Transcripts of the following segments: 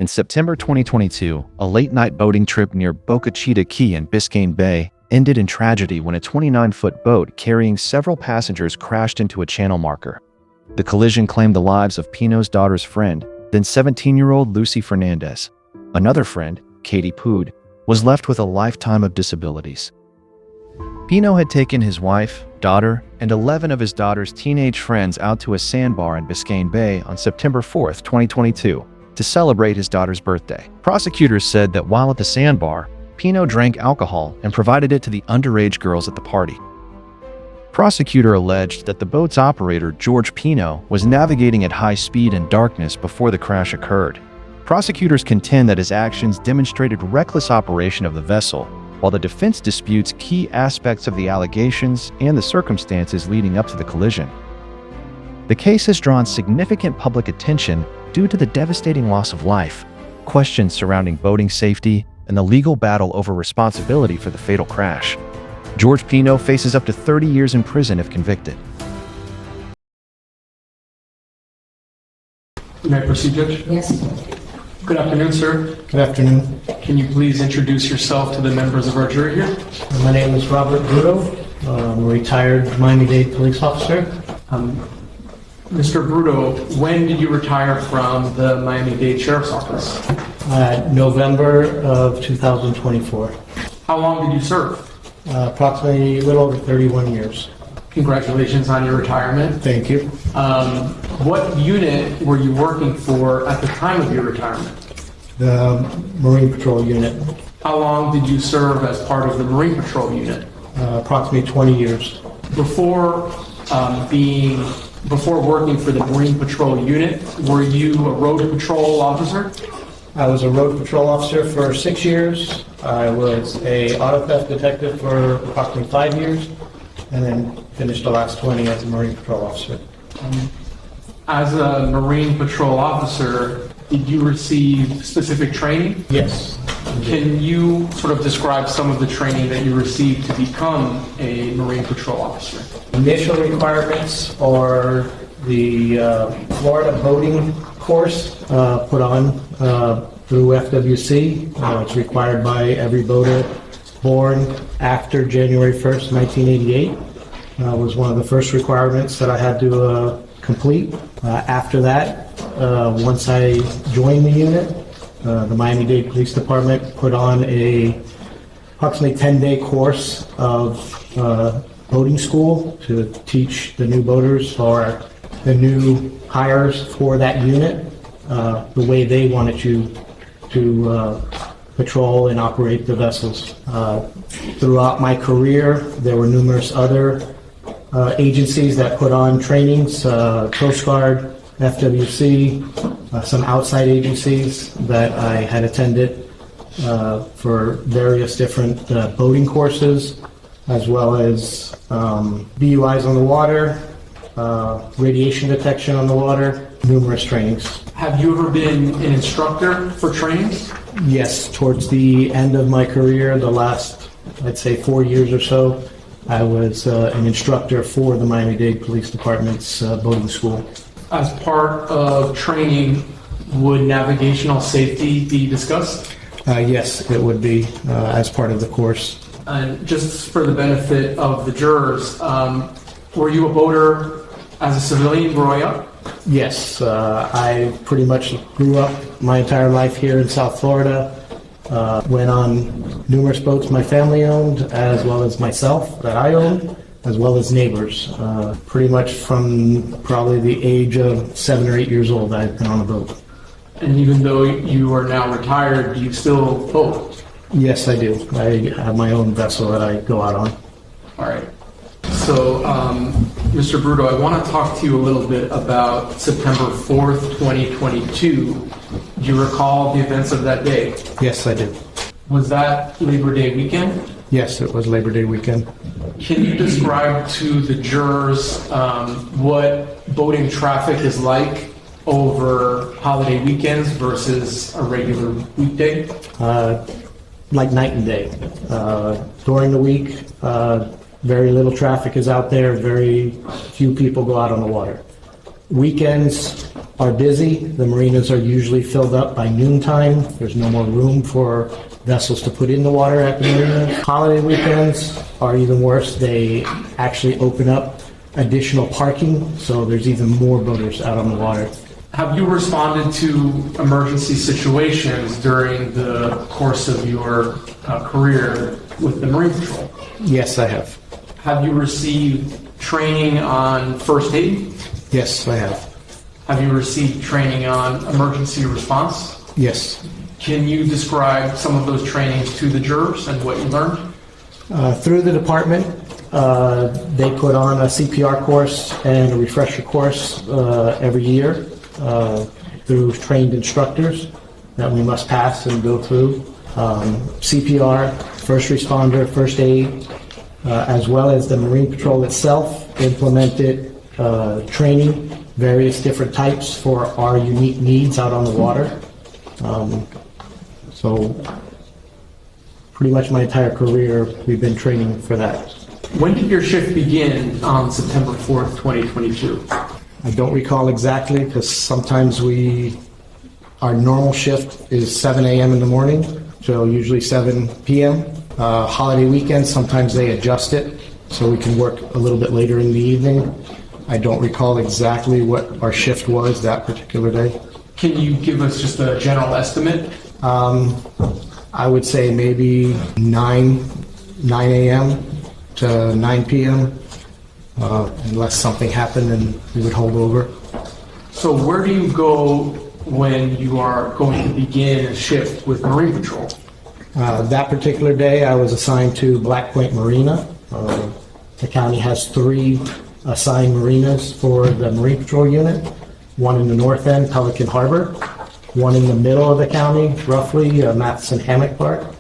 In September 2022, a late-night boating trip near Boca Chita Key in Biscayne Bay ended in tragedy when a 29-foot boat carrying several passengers crashed into a channel marker. The collision claimed the lives of Pino's daughter's friend, then 17-year-old Lucy Fernandez. Another friend, Katy Puig, was left with a lifetime of disabilities. Pino had taken his wife, daughter, and 11 of his daughter's teenage friends out to a sandbar in Biscayne Bay on September 4, 2022, to celebrate his daughter's birthday. Prosecutors said that while at the sandbar, Pino drank alcohol and provided it to the underage girls at the party. Prosecutor alleged that the boat's operator, George Pino, was navigating at high speed in darkness before the crash occurred. Prosecutors contend that his actions demonstrated reckless operation of the vessel, while the defense disputes key aspects of the allegations and the circumstances leading up to the collision. The case has drawn significant public attention due to the devastating loss of life, questions surrounding boating safety, and the legal battle over responsibility for the fatal crash. George Pino faces up to 30 years in prison if convicted. May I proceed, Judge? Yes. Good afternoon, sir. Good afternoon. Can you please introduce yourself to the members of our jury here? My name is Robert Bruto. I'm a retired Miami-Dade police officer. Mr. Bruto, when did you retire from the Miami-Dade Sheriff's Office? November of 2024. How long did you serve? Approximately a little over 31 years. Congratulations on your retirement. Thank you. What unit were you working for at the time of your retirement? The Marine Patrol unit. How long did you serve as part of the Marine Patrol unit? Approximately 20 years. Before working for the Marine Patrol unit, were you a road patrol officer? I was a road patrol officer for 6 years. I was a auto theft detective for approximately 5 years, and then finished the last 20 as a Marine Patrol officer. As a Marine Patrol officer, did you receive specific training? Yes. Can you sort of describe some of the training that you received to become a Marine Patrol officer? Initial requirements are the Florida boating course put on through FWC. It's required by every boater born after January 1st, 1988. Was one of the first requirements that I had to complete. After that, once I joined the unit, the Miami-Dade Police Department put on approximately 10-day course of boating school to teach the new boaters or the new hires for that unit the way they wanted you to patrol and operate the vessels. Throughout my career, there were numerous other agencies that put on trainings, Coast Guard, FWC, some outside agencies that I had attended for various different boating courses, as well as BUIs on the water, radiation detection on the water, numerous trainings. Have you ever been an instructor for trainings? Yes, towards the end of my career, the last, I'd say 4 years or so, I was an instructor for the Miami-Dade Police Department's boating school. As part of training, would navigational safety be discussed? Yes, it would be as part of the course. And just for the benefit of the jurors, were you a boater as a civilian growing up? Yes, I pretty much grew up my entire life here in South Florida. Went on numerous boats my family owned, as well as myself that I owned, as well as neighbors. Pretty much from probably the age of 7 or 8 years old, I've been on a boat. And even though you are now retired, do you still boat? Yes, I do. I have my own vessel that I go out on. All right. So, Mr. Bruto, I want to talk to you a little bit about September 4th, 2022. Do you recall the events of that day? Yes, I do. Was that Labor Day weekend? Yes, it was Labor Day weekend. Can you describe to the jurors what boating traffic is like over holiday weekends versus a regular weekday? Like night and day. During the week, very little traffic is out there. Very few people go out on the water. Weekends, are busy. The marinas are usually filled up by noontime. There's no more room for vessels to put in the water at the marinas. Holiday weekends are even worse. They actually open up additional parking, so there's even more boaters out on the water. Have you responded to emergency situations during the course of your career with the Marine Patrol? Yes, I have. Have you received training on first aid? Yes, I have. Have you received training on emergency response? Yes. Can you describe some of those trainings to the jurors and what you learned? Through the department, they put on a CPR course and a refresher course every year through trained instructors that we must pass and go through. CPR, first responder, first aid, as well as the Marine Patrol itself implemented training, various different types for our unique needs out on the water. So pretty much my entire career, we've been training for that. When did your shift begin on September 4th, 2022? I don't recall exactly because sometimes our normal shift is 7 a.m. in the morning, so usually 7 p.m. Holiday weekends, sometimes they adjust it so we can work a little bit later in the evening. I don't recall exactly what our shift was that particular day. Can you give us just a general estimate? I would say maybe 9 a.m. to 9 p.m. Unless something happened and we would hold over. So where do you go when you are going to begin a shift with Marine Patrol? That particular day I was assigned to Black Point Marina. The county has 3 assigned marinas for the Marine Patrol unit. One in the north end, Pelican Harbor. One in the middle of the county, roughly, Matheson Hammock Park.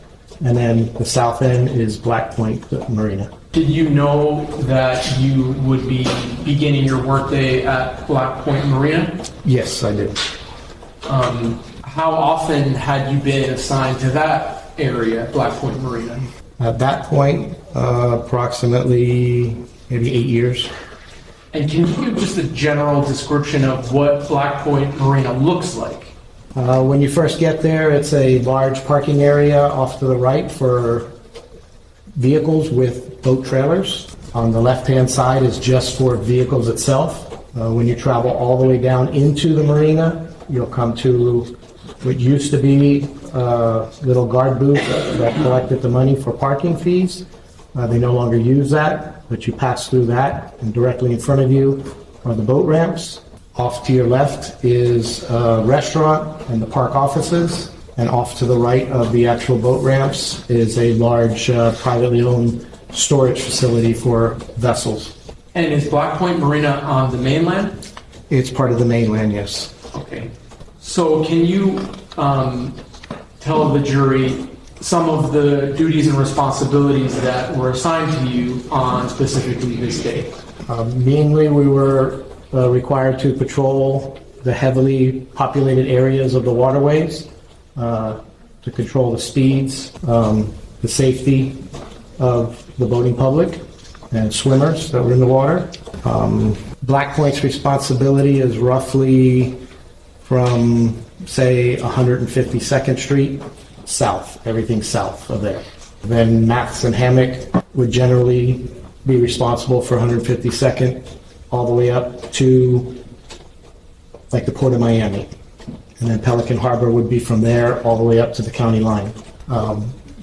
And then the south end is Black Point Marina. Did you know that you would be beginning your workday at Black Point Marina? Yes, I did. How often had you been assigned to that area, Black Point Marina? At that point, approximately maybe 8 years. And can you give just a general description of what Black Point Marina looks like? When you first get there, it's a large parking area off to the right for vehicles with boat trailers. On the left-hand side is just for vehicles itself. When you travel all the way down into the marina, you'll come to what used to be a little guard booth that collected the money for parking fees. They no longer use that, but you pass through that, and directly in front of you are the boat ramps. Off to your left is a restaurant and the park offices, and off to the right of the actual boat ramps is a large privately owned storage facility for vessels. And is Black Point Marina on the mainland? It's part of the mainland, yes. Okay. So can you tell the jury some of the duties and responsibilities that were assigned to you on specifically this day? Mainly, we were required to patrol the heavily populated areas of the waterways, to control the speeds, the safety of the boating public and swimmers that were in the water. Black Point's responsibility is roughly from, say, 152nd Street south, everything south of there. Then Matheson Hammock would generally be responsible for 152nd all the way up to like the Port of Miami. And then Pelican Harbor would be from there all the way up to the county line.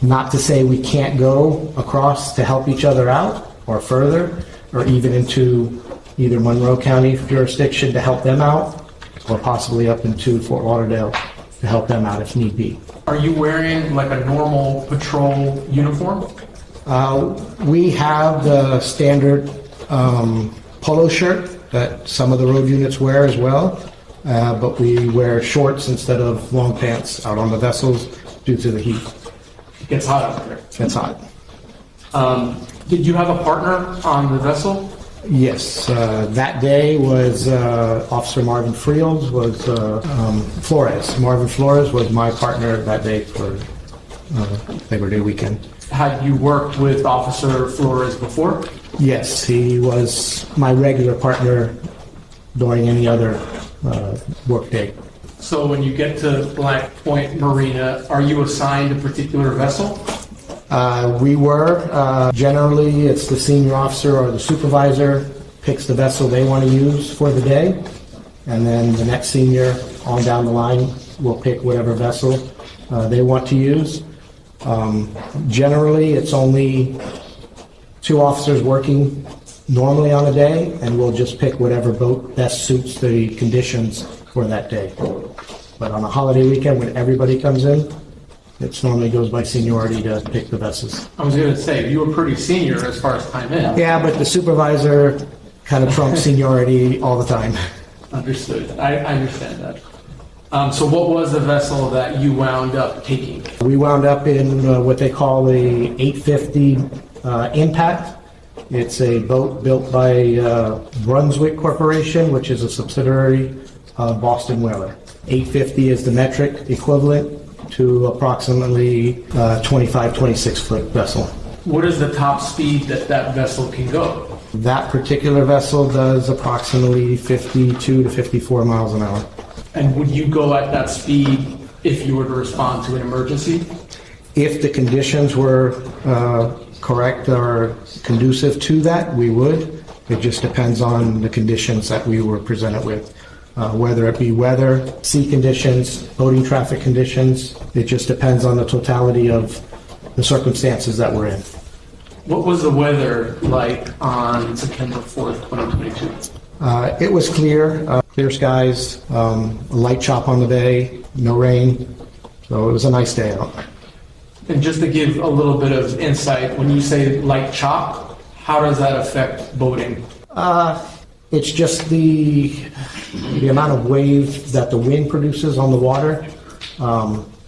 Not to say we can't go across to help each other out or further, or even into either Monroe County jurisdiction to help them out, or possibly up into Fort Lauderdale to help them out if need be. Are you wearing like a normal patrol uniform? We have the standard polo shirt that some of the road units wear as well, but we wear shorts instead of long pants out on the vessels due to the heat. It gets hot out there. It's hot. Did you have a partner on the vessel? Yes, that day was Officer Marvin Fields was Flores. Marvin Flores was my partner that day for Labor Day weekend. Had you worked with Officer Flores before? Yes, he was my regular partner during any other workday. So when you get to Black Point Marina, are you assigned a particular vessel? We were. Generally, it's the senior officer or the supervisor picks the vessel they want to use for the day, and then the next senior on down the line will pick whatever vessel they want to use. Generally, it's only 2 officers working normally on a day, and we'll just pick whatever boat best suits the conditions for that day. But on a holiday weekend, when everybody comes in, it normally goes by seniority to pick the vessels. I was going to say, you were pretty senior as far as time in. Yeah, but the supervisor kind of trumps seniority all the time. Understood. I understand that. So what was the vessel that you wound up taking? We wound up in what they call the 850 Impact. It's a boat built by Brunswick Corporation, which is a subsidiary of Boston Whaler. 850 is the metric equivalent to approximately 25, 26-foot vessel. What is the top speed that vessel can go? That particular vessel does approximately 52 to 54 miles an hour. And would you go at that speed if you were to respond to an emergency? If the conditions were correct or conducive to that, we would. It just depends on the conditions that we were presented with. Whether it be weather, sea conditions, boating traffic conditions, it just depends on the totality of the circumstances that we're in. What was the weather like on September 4th, 2022? It was clear, clear skies, a light chop on the bay, no rain, so it was a nice day out. And just to give a little bit of insight, when you say light chop, how does that affect boating? It's just the amount of wave that the wind produces on the water.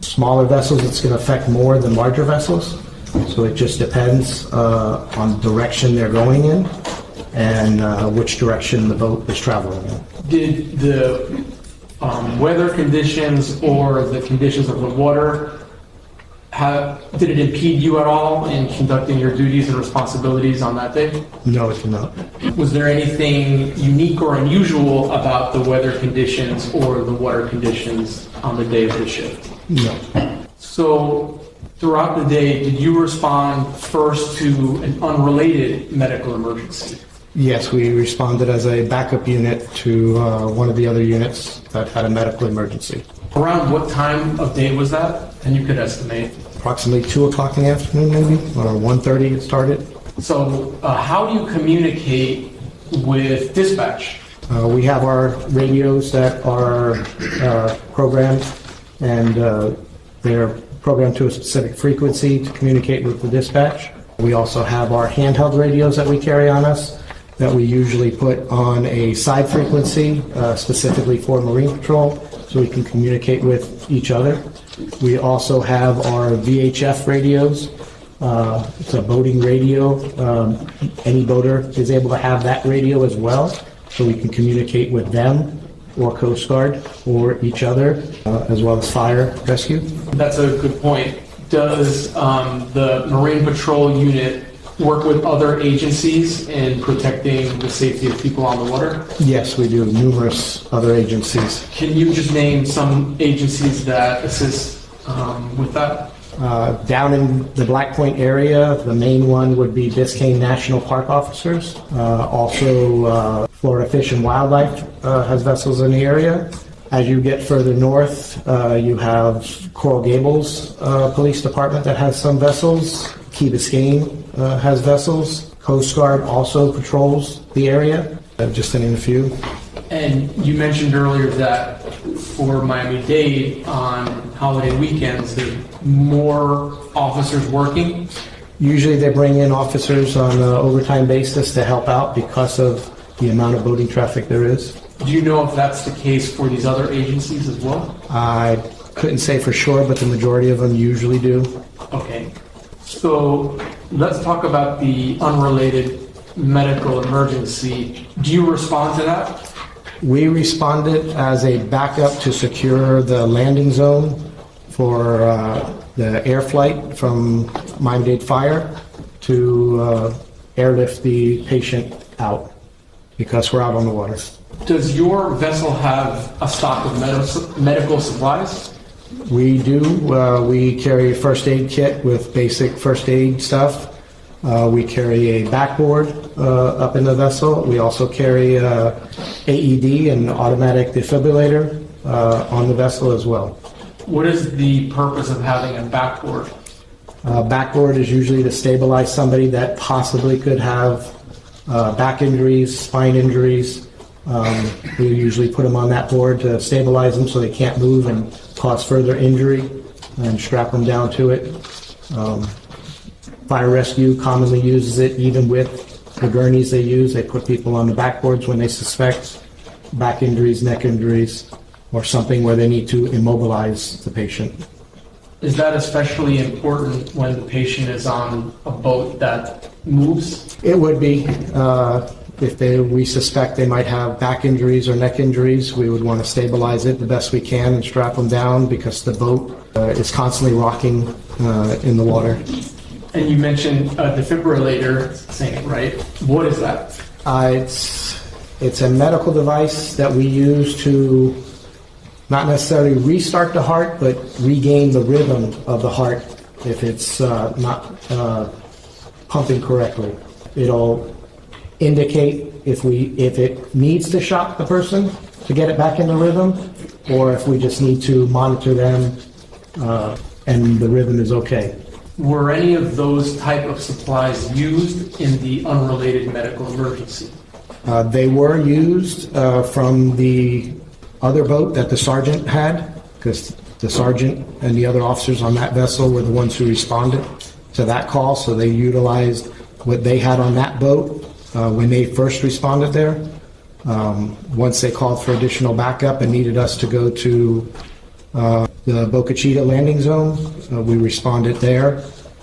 Smaller vessels, it's going to affect more than larger vessels. So it just depends on the direction they're going in and which direction the boat is traveling in. Did the weather conditions or the conditions of the water, did it impede you at all in conducting your duties and responsibilities on that day? No, it did not. Was there anything unique or unusual about the weather conditions or the water conditions on the day of the shift? No. So throughout the day, did you respond first to an unrelated medical emergency? Yes, we responded as a backup unit to one of the other units that had a medical emergency. Around what time of day was that? And you could estimate. Approximately 2 o'clock in the afternoon, maybe, or 1:30 it started. So how do you communicate with dispatch? We have our radios that are programmed, and they're programmed to a specific frequency to communicate with the dispatch. We also have our handheld radios that we carry on us that we usually put on a side frequency specifically for Marine Patrol so we can communicate with each other. We also have our VHF radios. It's a boating radio. Any boater is able to have that radio as well, so we can communicate with them or Coast Guard or each other, as well as fire rescue. That's a good point. Does the Marine Patrol unit work with other agencies in protecting the safety of people on the water? Yes, we do. Numerous other agencies. Can you just name some agencies that assist with that? Down in the Black Point area, the main one would be Biscayne National Park officers. Also, Florida Fish and Wildlife has vessels in the area. As you get further north, you have Coral Gables Police Department that has some vessels. Key Biscayne has vessels. Coast Guard also patrols the area, just to name a few. And you mentioned earlier that for Miami-Dade on holiday weekends, there's more officers working. Usually they bring in officers on an overtime basis to help out because of the amount of boating traffic there is. Do you know if that's the case for these other agencies as well? I couldn't say for sure, but the majority of them usually do. Okay. So let's talk about the unrelated medical emergency. Do you respond to that? We responded as a backup to secure the landing zone for the air flight from Miami-Dade Fire to airlift the patient out because we're out on the water. Does your vessel have a stock of medical supplies? We do. We carry a first aid kit with basic first aid stuff. We carry a backboard up in the vessel. We also carry a AED, an automatic defibrillator, on the vessel as well. What is the purpose of having a backboard? Backboard is usually to stabilize somebody that possibly could have back injuries, spine injuries. We usually put them on that board to stabilize them so they can't move and cause further injury, and strap them down to it. Fire rescue commonly uses it, even with the gurneys they use. They put people on the backboards when they suspect back injuries, neck injuries, or something where they need to immobilize the patient. Is that especially important when the patient is on a boat that moves? It would be. If we suspect they might have back injuries or neck injuries, we would want to stabilize it the best we can and strap them down, because the boat is constantly rocking in the water. And you mentioned a defibrillator thing, right? What is that? It's a medical device that we use to not necessarily restart the heart, but regain the rhythm of the heart if it's not pumping correctly. It'll indicate if it needs to shock the person to get it back in the rhythm, or if we just need to monitor them and the rhythm is okay. Were any of those type of supplies used in the unrelated medical emergency? They were used from the other boat that the sergeant had, because the sergeant and the other officers on that vessel were the ones who responded to that call, so they utilized what they had on that boat when they first responded there. Once they called for additional backup and needed us to go to the Boca Chita landing zone, we responded there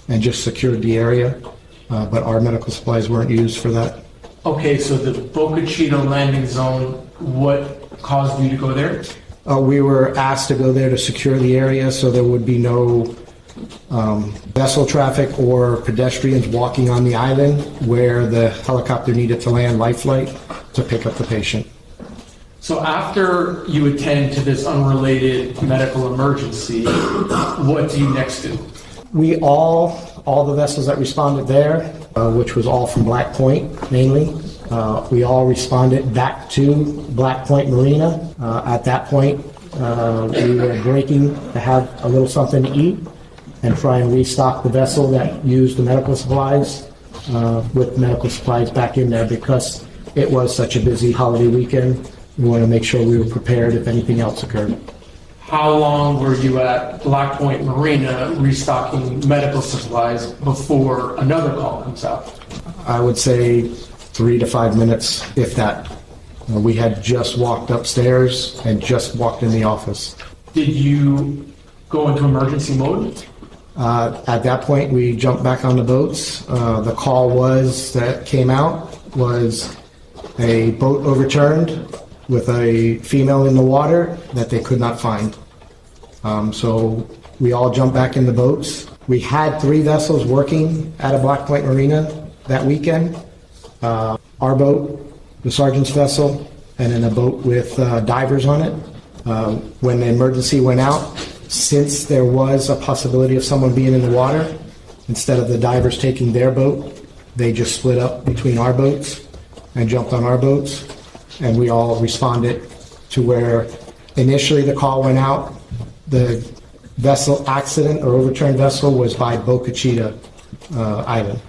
and just secured the area, but our medical supplies weren't used for that. Okay, so the Boca Chita landing zone, what caused you to go there? We were asked to go there to secure the area so there would be no vessel traffic or pedestrians walking on the island where the helicopter needed to land life flight to pick up the patient. So after you attend to this unrelated medical emergency, what do you next do? We all the vessels that responded there, which was all from Black Point mainly, we all responded back to Black Point Marina. At that point, we were breaking to have a little something to eat and try and restock the vessel that used the medical supplies with medical supplies back in there, because it was such a busy holiday weekend. We want to make sure we were prepared if anything else occurred. How long were you at Black Point Marina restocking medical supplies before another call comes out? I would say 3 to 5 minutes, if that. We had just walked upstairs and just walked in the office. Did you go into emergency mode? At that point, we jumped back on the boats. The call that came out was a boat overturned with a female in the water that they could not find. So we all jumped back in the boats. We had 3 vessels working at a Black Point Marina that weekend. Our boat, the sergeant's vessel, and then a boat with divers on it. When the emergency went out, since there was a possibility of someone being in the water, instead of the divers taking their boat, they just split up between our boats and jumped on our boats. And we all responded to where initially the call went out. The vessel accident or overturned vessel was by Boca Chita Island.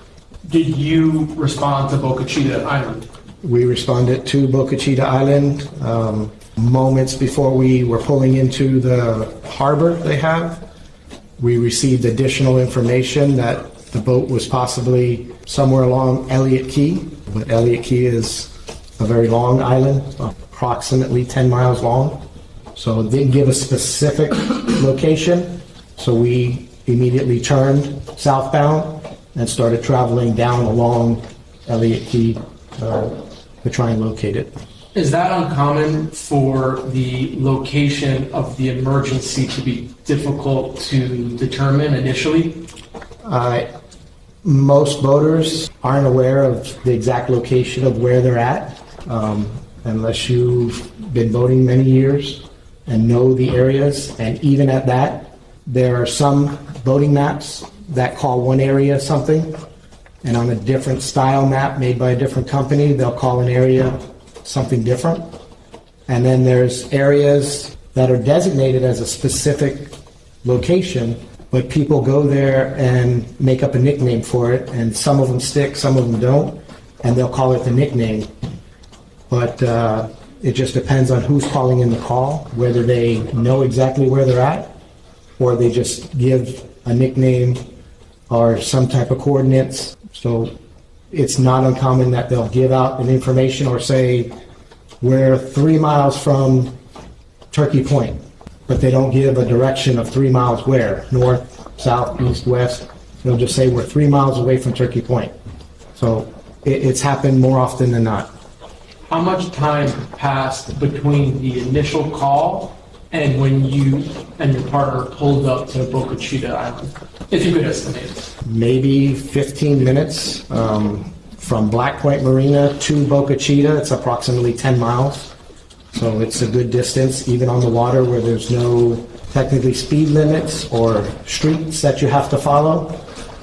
Did you respond to Boca Chita Island? We responded to Boca Chita Island moments before we were pulling into the harbor they have. We received additional information that the boat was possibly somewhere along Elliott Key, but Elliott Key is a very long island, approximately 10 miles long. So it didn't give a specific location. So we immediately turned southbound and started traveling down along Elliott Key to try and locate it. Is that uncommon for the location of the emergency to be difficult to determine initially? Most boaters aren't aware of the exact location of where they're at. unless you've been boating many years and know the areas. And even at that, there are some boating maps that call one area something, and on a different style map made by a different company, they'll call an area something different. And then there's areas that are designated as a specific location, but people go there and make up a nickname for it, and some of them stick, some of them don't, and they'll call it the nickname. But it just depends on who's calling in the call, whether they know exactly where they're at, or they just give a nickname or some type of coordinates. So it's not uncommon that they'll give out an information or say, we're 3 miles from Turkey Point, but they don't give a direction of 3 miles where, north, south, east, west. They'll just say, we're 3 miles away from Turkey Point. So it's happened more often than not. How much time passed between the initial call and when you and your partner pulled up to Boca Chita Island, if you could estimate? Maybe 15 minutes from Black Point Marina to Boca Chita. It's approximately 10 miles. So it's a good distance, even on the water where there's no technically speed limits or streets that you have to follow.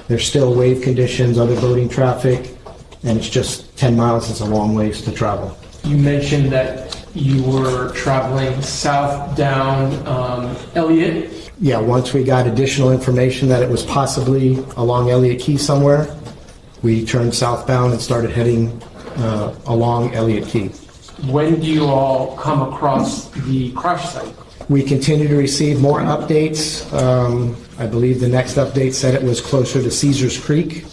There's still wave conditions, other boating traffic, and it's just 10 miles is a long ways to travel. You mentioned that you were traveling south down Elliott. Yeah, once we got additional information that it was possibly along Elliott Key somewhere, we turned southbound and started heading along Elliott Key. When do you all come across the crash site? We continue to receive more updates. I believe the next update said it was closer to Caesars Creek,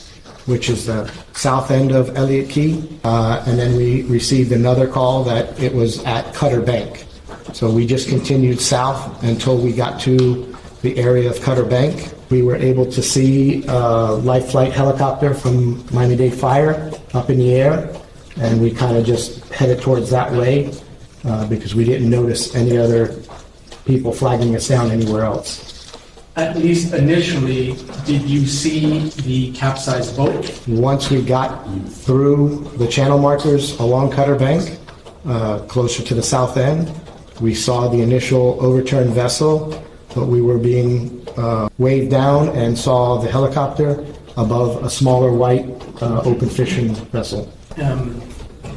which is the south end of Elliott Key. And then we received another call that it was at Cutter Bank. So we just continued south until we got to the area of Cutter Bank. We were able to see a life flight helicopter from Miami-Dade Fire up in the air, and we kind of just headed towards that way because we didn't notice any other people flagging us down anywhere else. At least initially, did you see the capsized boat? Once we got through the channel markers along Cutter Bank, closer to the south end, we saw the initial overturned vessel, but we were being waved down and saw the helicopter above a smaller white open fishing vessel.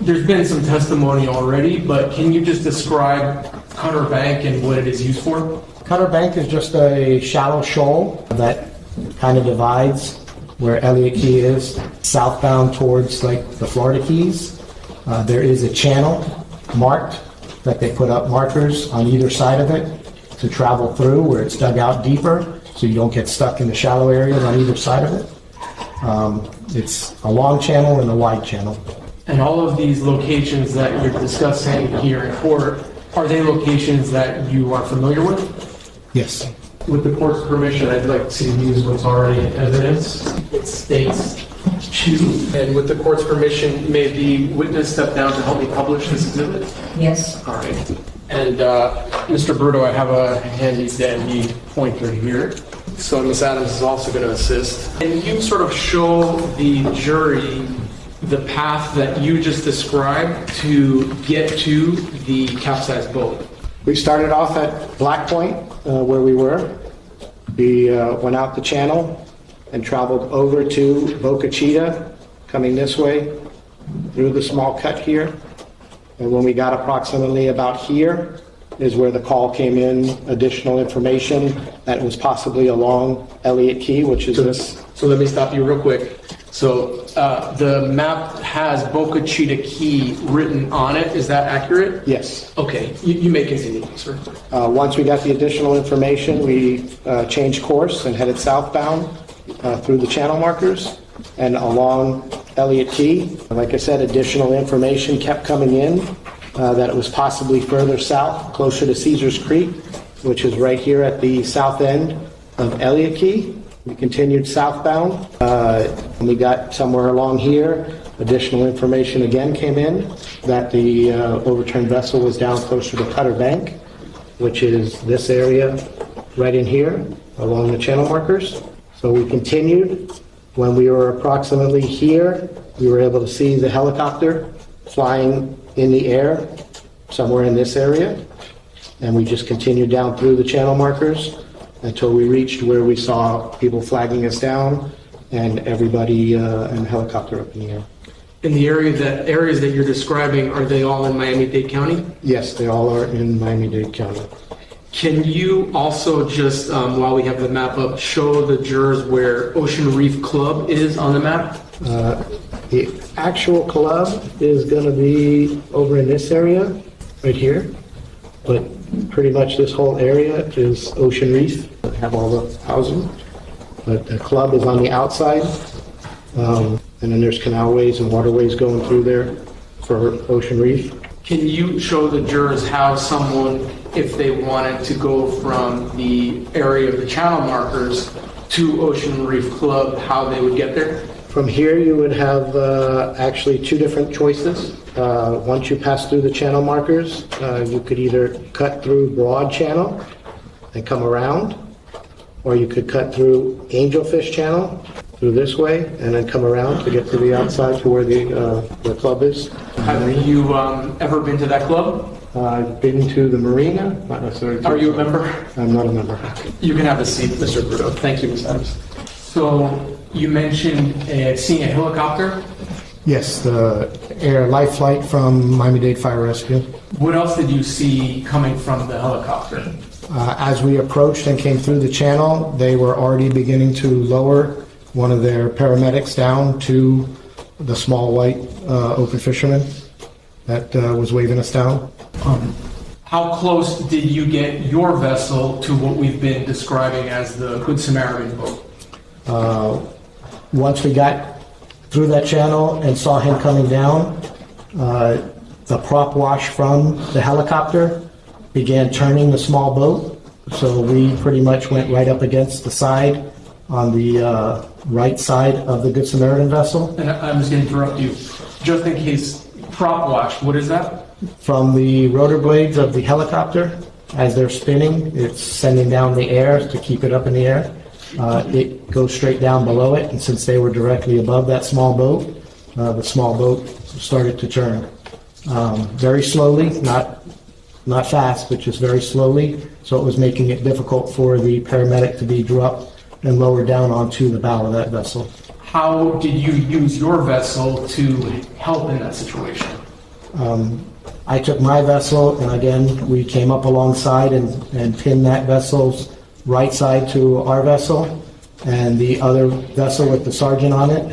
There's been some testimony already, but can you just describe Cutter Bank and what it is used for? Cutter Bank is just a shallow shoal that kind of divides where Elliott Key is, southbound towards like the Florida Keys. There is a channel marked that they put up markers on either side of it to travel through where it's dug out deeper so you don't get stuck in the shallow areas on either side of it. It's a long channel and a wide channel. And all of these locations that you're discussing here in court, are they locations that you are familiar with? Yes. With the court's permission, I'd like to use what's already in evidence. It states to, and with the court's permission, may the witness step down to help me publish this exhibit? Yes. All right. And Mr. Brutto, I have a handy dandy pointer here. So Ms. Adams is also going to assist. Can you sort of show the jury the path that you just described to get to the capsized boat? We started off at Black Point, where we were. We went out the channel and traveled over to Boca Chita, coming this way through the small cut here. And when we got approximately about here is where the call came in, additional information that was possibly along Elliott Key, which is this. So let me stop you real quick. So the map has Boca Chita Key written on it. Is that accurate? Yes. Okay, you may continue, sir. Once we got the additional information, we changed course and headed southbound through the channel markers and along Elliott Key. Like I said, additional information kept coming in that it was possibly further south, closer to Caesars Creek, which is right here at the south end of Elliott Key. We continued southbound. When we got somewhere along here, additional information again came in that the overturned vessel was down closer to Cutter Bank, which is this area right in here along the channel markers. So we continued. When we were approximately here, we were able to see the helicopter flying in the air somewhere in this area, and we just continued down through the channel markers until we reached where we saw people flagging us down and everybody and a helicopter up in the air. In the areas that you're describing, are they all in Miami-Dade County? Yes, they all are in Miami-Dade County. Can you also just, while we have the map up, show the jurors where Ocean Reef Club is on the map? The actual club is going to be over in this area, right here. But pretty much this whole area is Ocean Reef. They have all the housing. But the club is on the outside. And then there's canalways and waterways going through there for Ocean Reef. Can you show the jurors how someone, if they wanted to go from the area of the channel markers to Ocean Reef Club, how they would get there? From here, you would have actually two different choices. Once you pass through the channel markers, you could either cut through Broad Channel and come around, or you could cut through Angelfish Channel through this way and then come around to get to the outside to where the club is. Have you ever been to that club? I've been to the marina, not necessarily. Are you a member? I'm not a member. You can have a seat, Mr. Bruto. Thank you, Ms. Adams. So you mentioned seeing a helicopter. Yes, the air life flight from Miami-Dade Fire Rescue. What else did you see coming from the helicopter? As we approached and came through the channel, they were already beginning to lower one of their paramedics down to the small white open fisherman that was waving us down. How close did you get your vessel to what we've been describing as the Good Samaritan boat? Once we got through that channel and saw him coming down, the prop wash from the helicopter began turning the small boat. So we pretty much went right up against the side on the right side of the Good Samaritan vessel. And I'm just going to interrupt you. Just in case, prop wash, what is that? From the rotor blades of the helicopter, as they're spinning, it's sending down the air to keep it up in the air. It goes straight down below it, and since they were directly above that small boat, the small boat started to turn. Very slowly, not fast, but just very slowly, so it was making it difficult for the paramedic to be dropped and lowered down onto the bow of that vessel. How did you use your vessel to help in that situation? I took my vessel, and again, we came up alongside and pinned that vessel's right side to our vessel, and the other vessel with the sergeant on it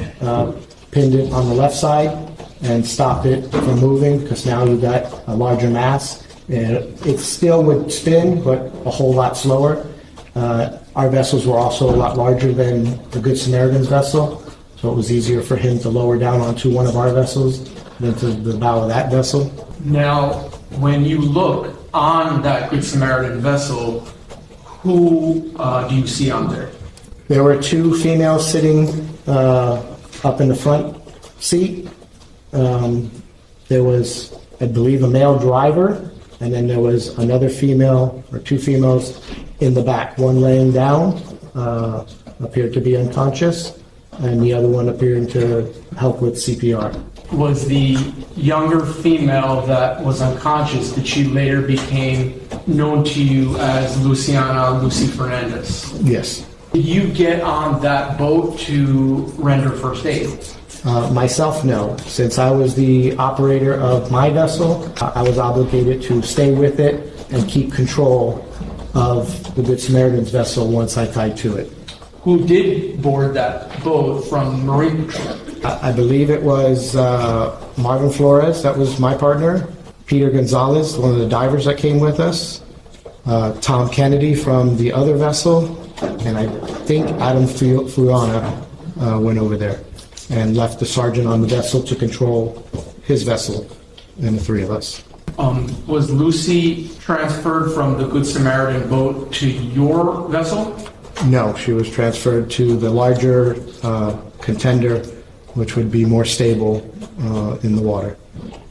pinned it on the left side and stopped it from moving, because now you've got a larger mass. And it still would spin, but a whole lot slower. Our vessels were also a lot larger than the Good Samaritan's vessel, so it was easier for him to lower down onto one of our vessels than to the bow of that vessel. Now, when you look on that Good Samaritan vessel, who do you see on there? There were two females sitting up in the front seat. There was, I believe, a male driver, and then there was another female or two females in the back. One laying down, appeared to be unconscious, and the other one appearing to help with CPR. Was the younger female that was unconscious, did she later became known to you as Lucy Fernandez? Yes. Did you get on that boat to render first aid? Myself, no. Since I was the operator of my vessel, I was obligated to stay with it and keep control of the Good Samaritan's vessel once I tied to it. Who did board that boat from Marine Patrol? I believe it was Marvin Flores, that was my partner, Peter Gonzalez, one of the divers that came with us, Tom Kennedy from the other vessel, and I think Adam Fuana went over there and left the sergeant on the vessel to control his vessel, and the three of us. Was Lucy transferred from the Good Samaritan boat to your vessel? No, she was transferred to the larger contender, which would be more stable in the water.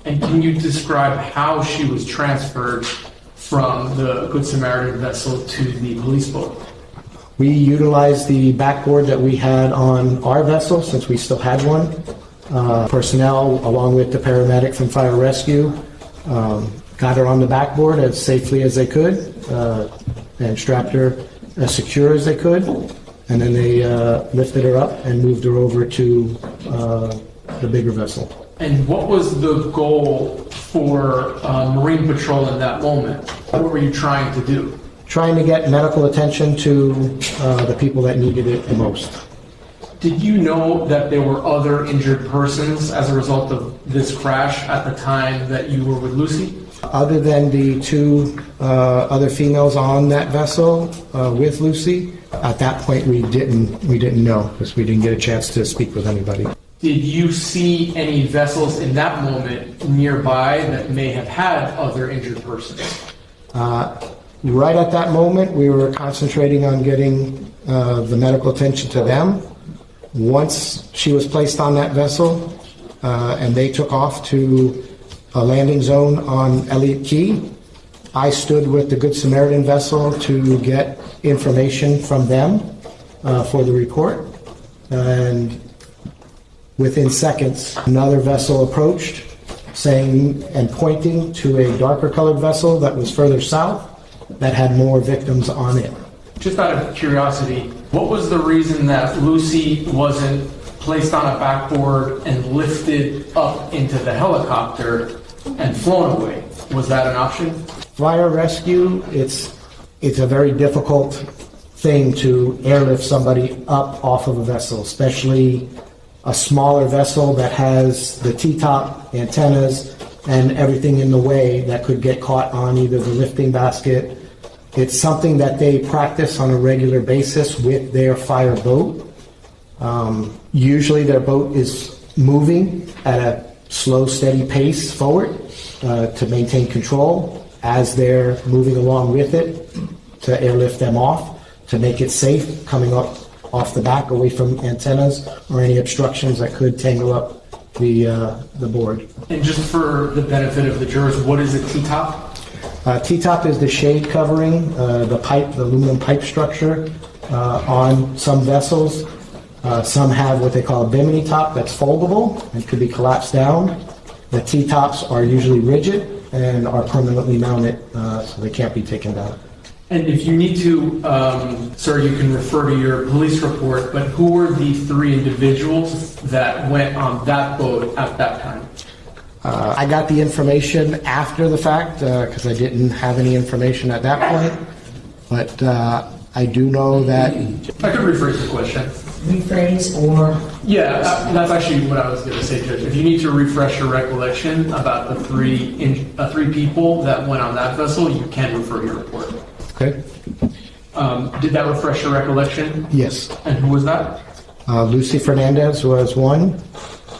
And can you describe how she was transferred from the Good Samaritan vessel to the police boat? We utilized the backboard that we had on our vessel, since we still had one. Personnel, along with the paramedic from Fire Rescue, got her on the backboard as safely as they could, and strapped her as secure as they could, and then they lifted her up and moved her over to the bigger vessel. And what was the goal for Marine Patrol in that moment? What were you trying to do? Trying to get medical attention to the people that needed it the most. Did you know that there were other injured persons as a result of this crash at the time that you were with Lucy? Other than the two other females on that vessel with Lucy, at that point we didn't know, because we didn't get a chance to speak with anybody. Did you see any vessels in that moment nearby that may have had other injured persons? Right at that moment, we were concentrating on getting the medical attention to them. Once she was placed on that vessel and they took off to a landing zone on Elliott Key, I stood with the Good Samaritan vessel to get information from them for the report. And within seconds, another vessel approached, saying and pointing to a darker colored vessel that was further south that had more victims on it. Just out of curiosity, what was the reason that Lucy wasn't placed on a backboard and lifted up into the helicopter and flown away? Was that an option? Fire rescue, it's a very difficult thing to airlift somebody up off of a vessel, especially a smaller vessel that has the T-top, antennas, and everything in the way that could get caught on either the lifting basket. It's something that they practice on a regular basis with their fire boat. Usually their boat is moving at a slow, steady pace forward to maintain control as they're moving along with it to airlift them off, to make it safe coming up off the back away from antennas or any obstructions that could tangle up the board. And just for the benefit of the jurors, what is a T-top? T-top is the shade covering, the aluminum pipe structure on some vessels. Some have what they call a bimini top that's foldable and could be collapsed down. The T-tops are usually rigid and are permanently mounted, so they can't be taken down. And if you need to, sir, you can refer to your police report, but who were the three individuals that went on that boat at that time? I got the information after the fact because I didn't have any information at that point, but I do know that... I could rephrase the question. Rephrase or... Yeah, that's actually what I was going to say, Judge. If you need to refresh your recollection about the three people that went on that vessel, you can refer to your report. Okay. Did that refresh your recollection? Yes. And who was that? Lucy Fernandez was one.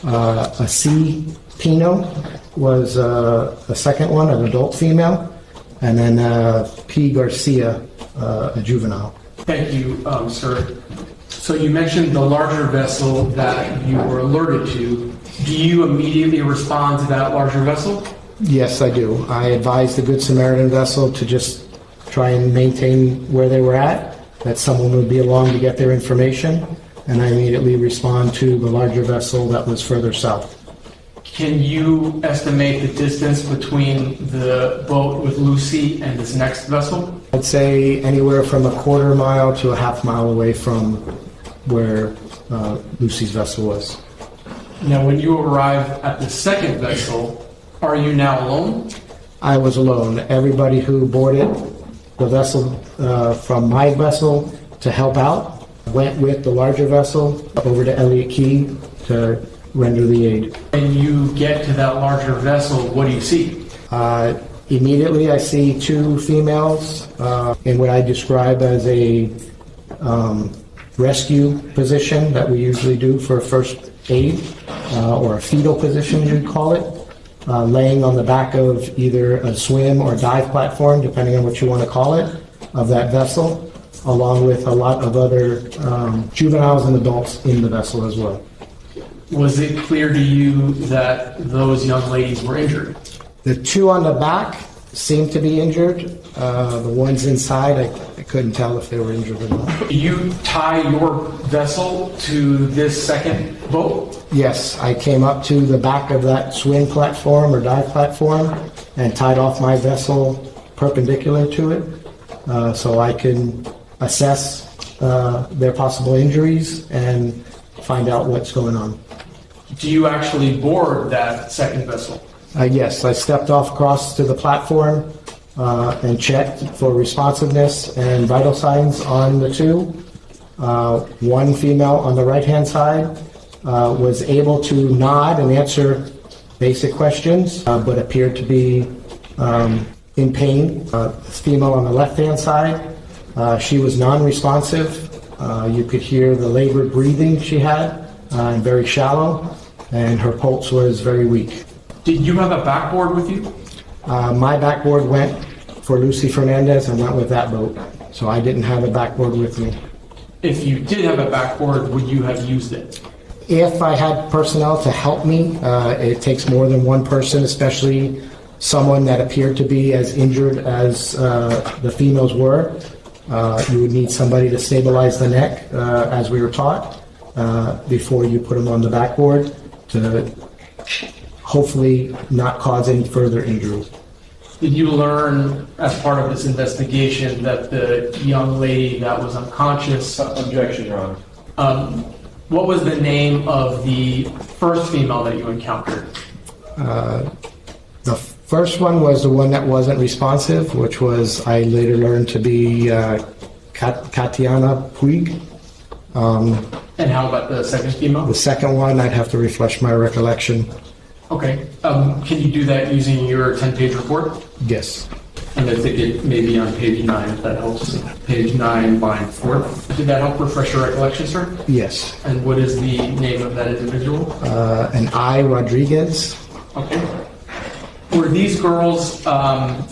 A C. Pino was a second one, an adult female. And then P. Garcia, a juvenile. Thank you, sir. So you mentioned the larger vessel that you were alerted to. Do you immediately respond to that larger vessel? Yes, I do. I advised the Good Samaritan vessel to just try and maintain where they were at, that someone would be along to get their information, and I immediately respond to the larger vessel that was further south. Can you estimate the distance between the boat with Lucy and this next vessel? I'd say anywhere from a quarter mile to a half mile away from where Lucy's vessel was. Now, when you arrive at the second vessel, are you now alone? I was alone. Everybody who boarded the vessel from my vessel to help out went with the larger vessel over to Elliott Key to render the aid. When you get to that larger vessel, what do you see? Immediately I see two females in what I describe as a rescue position that we usually do for first aid, or a fetal position you'd call it, laying on the back of either a swim or dive platform, depending on what you want to call it, of that vessel, along with a lot of other juveniles and adults in the vessel as well. Was it clear to you that those young ladies were injured? The two on the back seemed to be injured. The ones inside, I couldn't tell if they were injured or not. You tie your vessel to this second boat? Yes, I came up to the back of that swim platform or dive platform and tied off my vessel perpendicular to it, so I can assess their possible injuries and find out what's going on. Do you actually board that second vessel? Yes, I stepped off across to the platform and checked for responsiveness and vital signs on the two. One female on the right-hand side was able to nod and answer basic questions, but appeared to be in pain. This female on the left-hand side, she was non-responsive. You could hear the labored breathing she had, and very shallow, and her pulse was very weak. Did you have a backboard with you? My backboard went for Lucy Fernandez and went with that boat, so I didn't have a backboard with me. If you did have a backboard, would you have used it? If I had personnel to help me, it takes more than one person, especially someone that appeared to be as injured as the females were. You would need somebody to stabilize the neck, as we were taught, before you put them on the backboard to hopefully not cause any further injury. Did you learn as part of this investigation that the young lady that was unconscious... Objection, Your Honor. What was the name of the first female that you encountered? The first one was the one that wasn't responsive, which was, I later learned to be Katy Puig. And how about the second female? The second one, I'd have to refresh my recollection. Okay. Can you do that using your 10-page report? Yes. And I think it may be on page 9, if that helps. Page 9, line 4. Did that help refresh your recollection, sir? Yes. And what is the name of that individual? An I. Rodriguez. Okay. Were these girls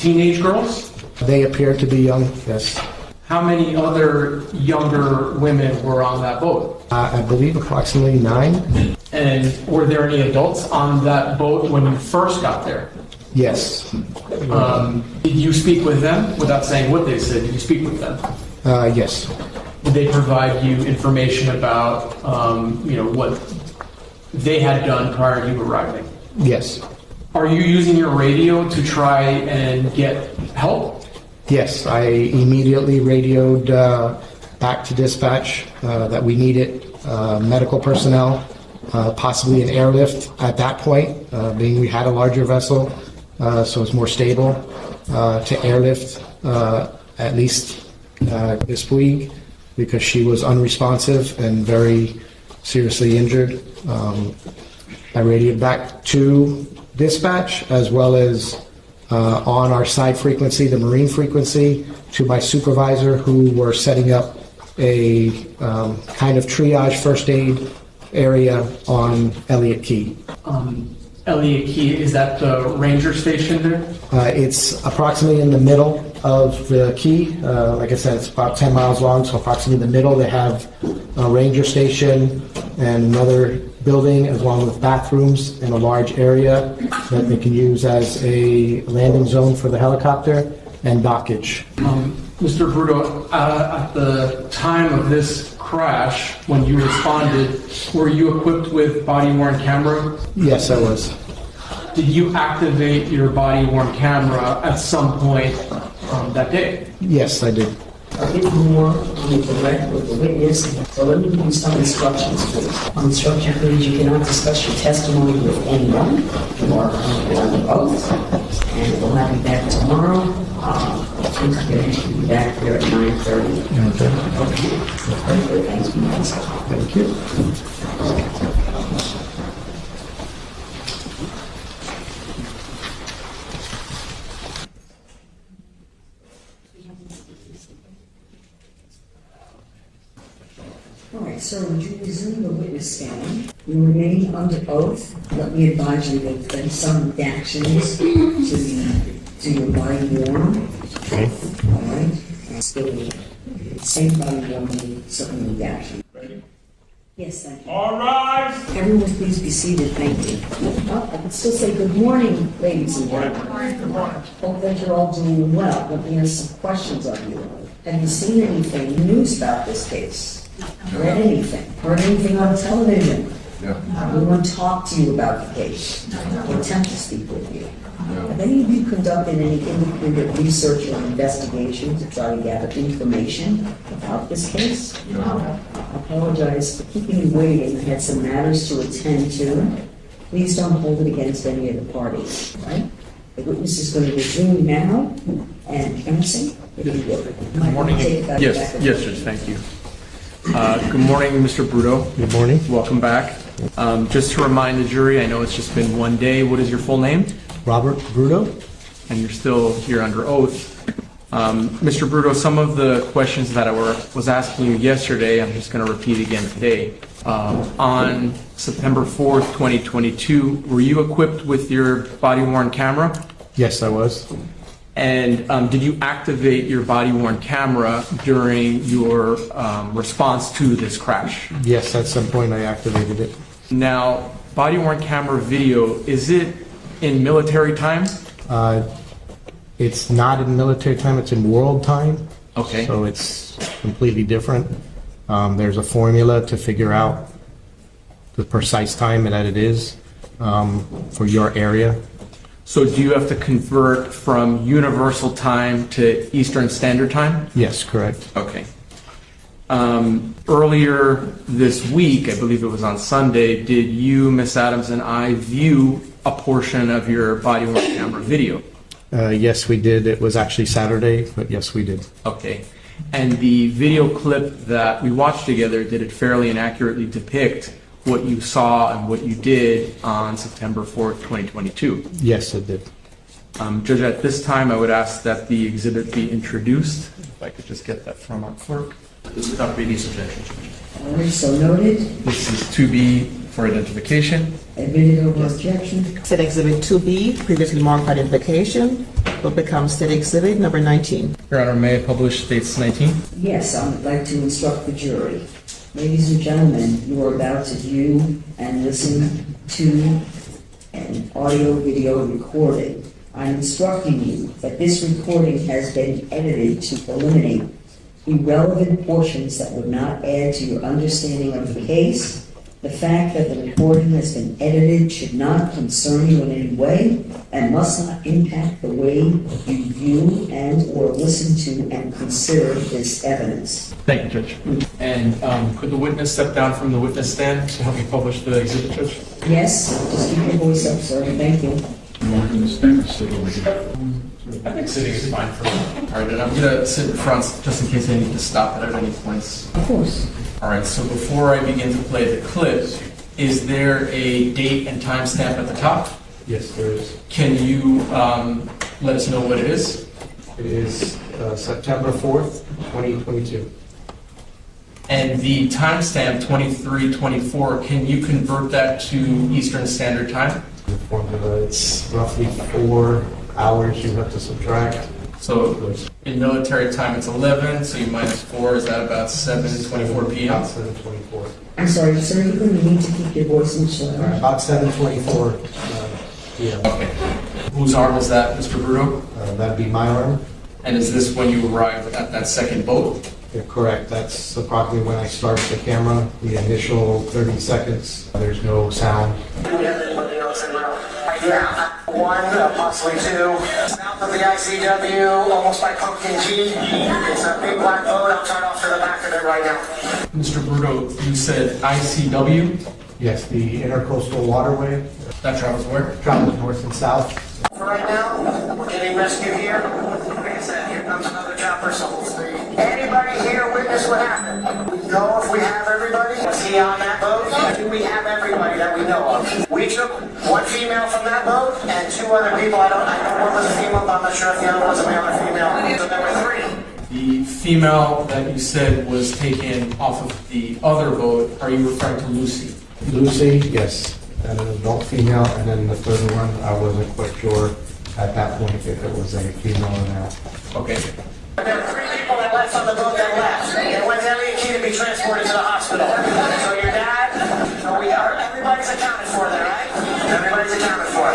teenage girls? They appeared to be young, yes. How many other younger women were on that boat? I believe approximately 9. And were there any adults on that boat when you first got there? Yes. Did you speak with them without saying what they said? Did you speak with them? Yes. Did they provide you information about, what they had done prior to you arriving? Yes. Are you using your radio to try and get help? Yes, I immediately radioed back to dispatch that we needed medical personnel, possibly an airlift at that point, being we had a larger vessel, so it's more stable, to airlift at least Ms. Puig, because she was unresponsive and very seriously injured. I radioed back to dispatch, as well as on our side frequency, the marine frequency, to my supervisor, who were setting up a kind of triage first aid area on Elliott Key. Elliott Key, is that the ranger station there? It's approximately in the middle of the key. Like I said, it's about 10 miles long, so approximately in the middle they have a ranger station and another building, along with bathrooms and a large area that they can use as a landing zone for the helicopter and dockage. Mr. Bruto, at the time of this crash, when you responded, were you equipped with body-worn camera? Yes, I was. Did you activate your body-worn camera at some point that day? Yes, I did. A bit more on the direct with the witness. So let me give you some instructions, please. On instruction, please, you cannot discuss your testimony with anyone. You are under oath. And we'll have you back tomorrow. We'll be back here at 9:30. Okay. Thank you. All right, sir, would you resume the witness stand? You remain under oath. Let me advise you that there's some redactions to your body worn. Okay. All right? And still, same body worn, certain redactions. Ready? Yes, thank you. All rise. Everyone, please be seated. Thank you. Well, I can still say good morning, ladies and gentlemen. Good morning. Hope that you're all doing well. Let me ask some questions on you. Have you seen anything news about this case? Read anything? Heard anything on television? We want to talk to you about the case, or attempt to speak with you. Have any of you conducted any independent research or investigation to try to gather information about this case? I apologize for keeping you waiting. I had some matters to attend to. Please don't hold it against any of the parties, right? The witness is going to resume now, and Emerson, if you will. Good morning. Yes, Judge, thank you. Good morning, Mr. Bruto. Good morning. Welcome back. Just to remind the jury, I know it's just been one day. What is your full name? Robert Bruto. And you're still here under oath. Mr. Bruto, some of the questions that I was asking you yesterday, I'm just going to repeat again today. On September 4th, 2022, were you equipped with your body-worn camera? Yes, I was. And did you activate your body-worn camera during your response to this crash? Yes, at some point I activated it. Now, body-worn camera video, is it in military time? It's not in military time, it's in world time. Okay. So it's completely different. There's a formula to figure out the precise time that it is for your area. So do you have to convert from universal time to Eastern Standard Time? Yes, correct. Okay. Earlier this week, I believe it was on Sunday, did you, Miss Adams, and I view a portion of your body-worn camera video? Yes, we did. It was actually Saturday, but yes, we did. Okay. And the video clip that we watched together, did it fairly and accurately depict what you saw and what you did on September 4th, 2022? Yes, it did. Judge, at this time, I would ask that the exhibit be introduced. If I could just get that from our clerk. This is without previous objection. All right, so noted. This is 2B for identification. Admitted over objection. State Exhibit 2B, previously marked for identification, will become State Exhibit number 19. Your Honor, may I publish States 19? Yes, I would like to instruct the jury. Ladies and gentlemen, you are about to view and listen to an audio-video recording. I'm instructing you that this recording has been edited to eliminate irrelevant portions that would not add to your understanding of the case. The fact that the recording has been edited should not concern you in any way and must not impact the way you view and or listen to and consider this evidence. Thank you, Judge. And could the witness step down from the witness stand to help me publish the exhibit, Judge? Yes, just keep your voice up, sir. Thank you. I think sitting is fine for me. All right, and I'm going to sit in front just in case I need to stop it at any points. Of course. All right, so before I begin to play the clip, is there a date and time stamp at the top? Yes, there is. Can you let us know what it is? It is September 4th, 2022. And the timestamp 2324, can you convert that to Eastern Standard Time? The formula, it's roughly 4 hours you have to subtract. So in military time, it's 11, so you minus 4, is that about 7:24 p.m.? About 7:24. I'm sorry, sir, you're going to need to keep your voice much louder. About 7:24 p.m. Okay. Whose arm is that, Mr. Bruto? That'd be my arm. And is this when you arrived at that second boat? Yeah, correct. That's approximately when I start the camera. The initial 30 seconds, there's no sound. Yeah, one, possibly two. South of the ICW, almost by Pumpkin G. It's a big black boat. I'll turn off to the back of it right now. Mr. Bruto, you said ICW? Yes, the Intercoastal Waterway That travels where? travels north and south. For right now, we're getting rescue here. Like I said, here comes another chopper, so we'll see. Anybody here witness what happened? We know if we have everybody. Was he on that boat? Do we have everybody that we know of? We took one female from that boat and 2 other people. I know one was a female, but I'm not sure if the other was a male or female. So there were 3. The female that you said was taken off of the other boat, are you referring to Lucy? Lucy, yes, and an adult female, and then the third one, I wasn't quite sure at that point if it was a female or not. Okay. There were 3 people that left on the boat that left. It went to Elliott Key to be transported to the hospital. So your dad, so everybody's accounted for there, right? Everybody's accounted for.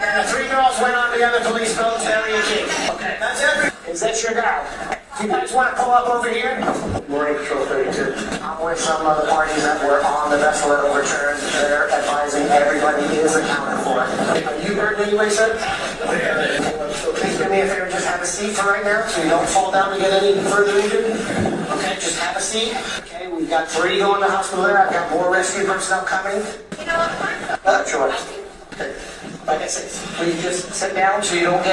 And the 3 girls went on the other police boat to Elliott Key. Okay, that's every. Is that your dad? You guys want to pull up over here? Marine Patrol 32. I'm with some other parties that were on the vessel that overturned. They're advising everybody is accounted for. Are you hurt in any way, sir? So please do me a favor, just have a seat for right now, so you don't fall down and get any further injured. Okay, just have a seat. Okay, we've got 3 going to the hospital there. I've got more rescue personnel coming. Sure. Okay. Like I said, please just sit down so you don't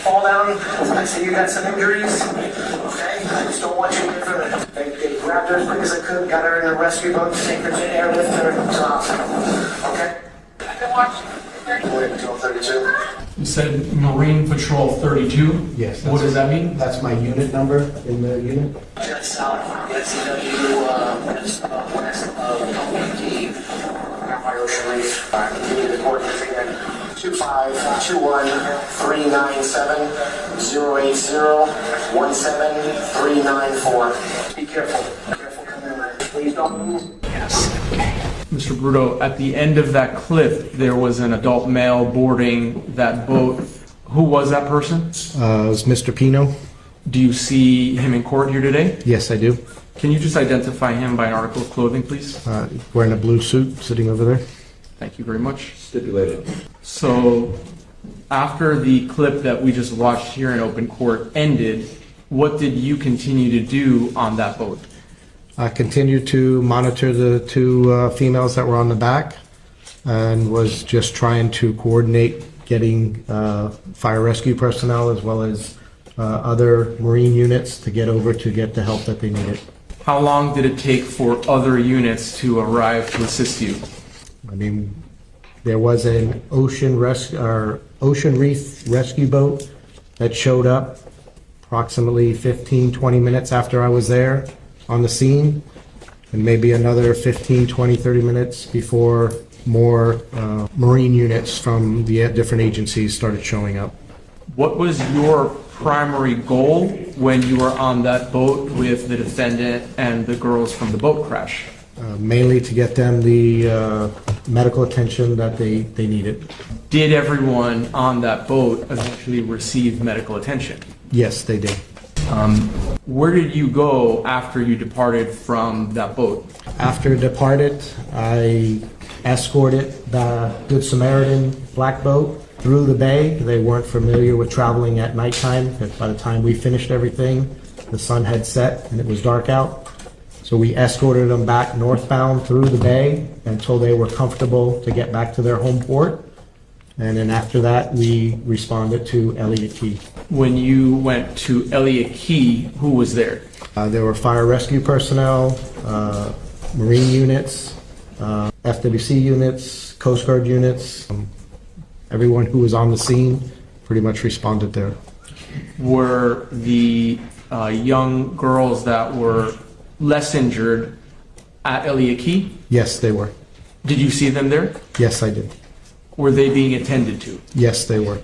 fall down. I see you got some injuries. Okay? I just don't want you to get further. They grabbed her as quick as I could, got her in a rescue boat, take her to airlift her to the hospital. Okay? Marine Patrol 32. You said Marine Patrol 32? Yes. What does that mean? That's my unit number in the unit. Just south. Yes, just west of Key. By Ocean Reef. Continue the coordinates again. 2521-397-080-17394. Be careful. Careful coming in. Please don't move. Mr. Bruto, at the end of that clip, there was an adult male boarding that boat. Who was that person? It was Mr. Pino. Do you see him in court here today? Yes, I do. Can you just identify him by an article of clothing, please? Wearing a blue suit, sitting over there. Thank you very much. Stipulated. So, after the clip that we just watched here in open court ended, what did you continue to do on that boat? I continued to monitor the 2 females that were on the back and was just trying to coordinate getting fire rescue personnel as well as other Marine units to get over to get the help that they needed. How long did it take for other units to arrive to assist you? I mean, there was an ocean reef rescue boat that showed up approximately 15, 20 minutes after I was there on the scene, and maybe another 15, 20, 30 minutes before more Marine units from the different agencies started showing up. What was your primary goal when you were on that boat with the defendant and the girls from the boat crash? Mainly to get them the medical attention that they needed. Did everyone on that boat eventually receive medical attention? Yes, they did. Where did you go after you departed from that boat? After departed, I escorted the Good Samaritan black boat through the bay. They weren't familiar with traveling at nighttime. By the time we finished everything, the sun had set and it was dark out. So we escorted them back northbound through the bay until they were comfortable to get back to their home port. And then after that, we responded to Elliott Key. When you went to Elliott Key, who was there? There were fire rescue personnel, Marine units, FWC units, Coast Guard units. Everyone who was on the scene pretty much responded there. Were the young girls that were less injured at Elliott Key? Yes, they were. Did you see them there? Yes, I did. Were they being attended to? Yes, they were.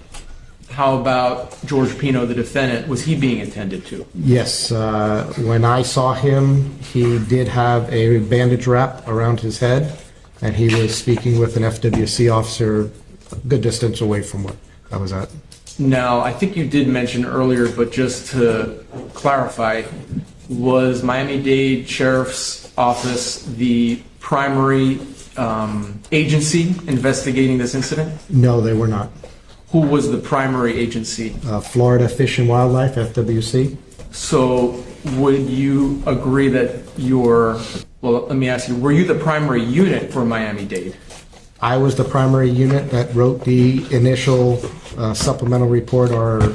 How about George Pino, the defendant? Was he being attended to? Yes, when I saw him, he did have a bandage wrap around his head, and he was speaking with an FWC officer a good distance away from where I was at. Now, I think you did mention earlier, but just to clarify, was Miami-Dade Sheriff's Office the primary agency investigating this incident? No, they were not. Who was the primary agency? Florida Fish and Wildlife, FWC. So would you agree that well, let me ask you, were you the primary unit for Miami-Dade? I was the primary unit that wrote the initial supplemental report or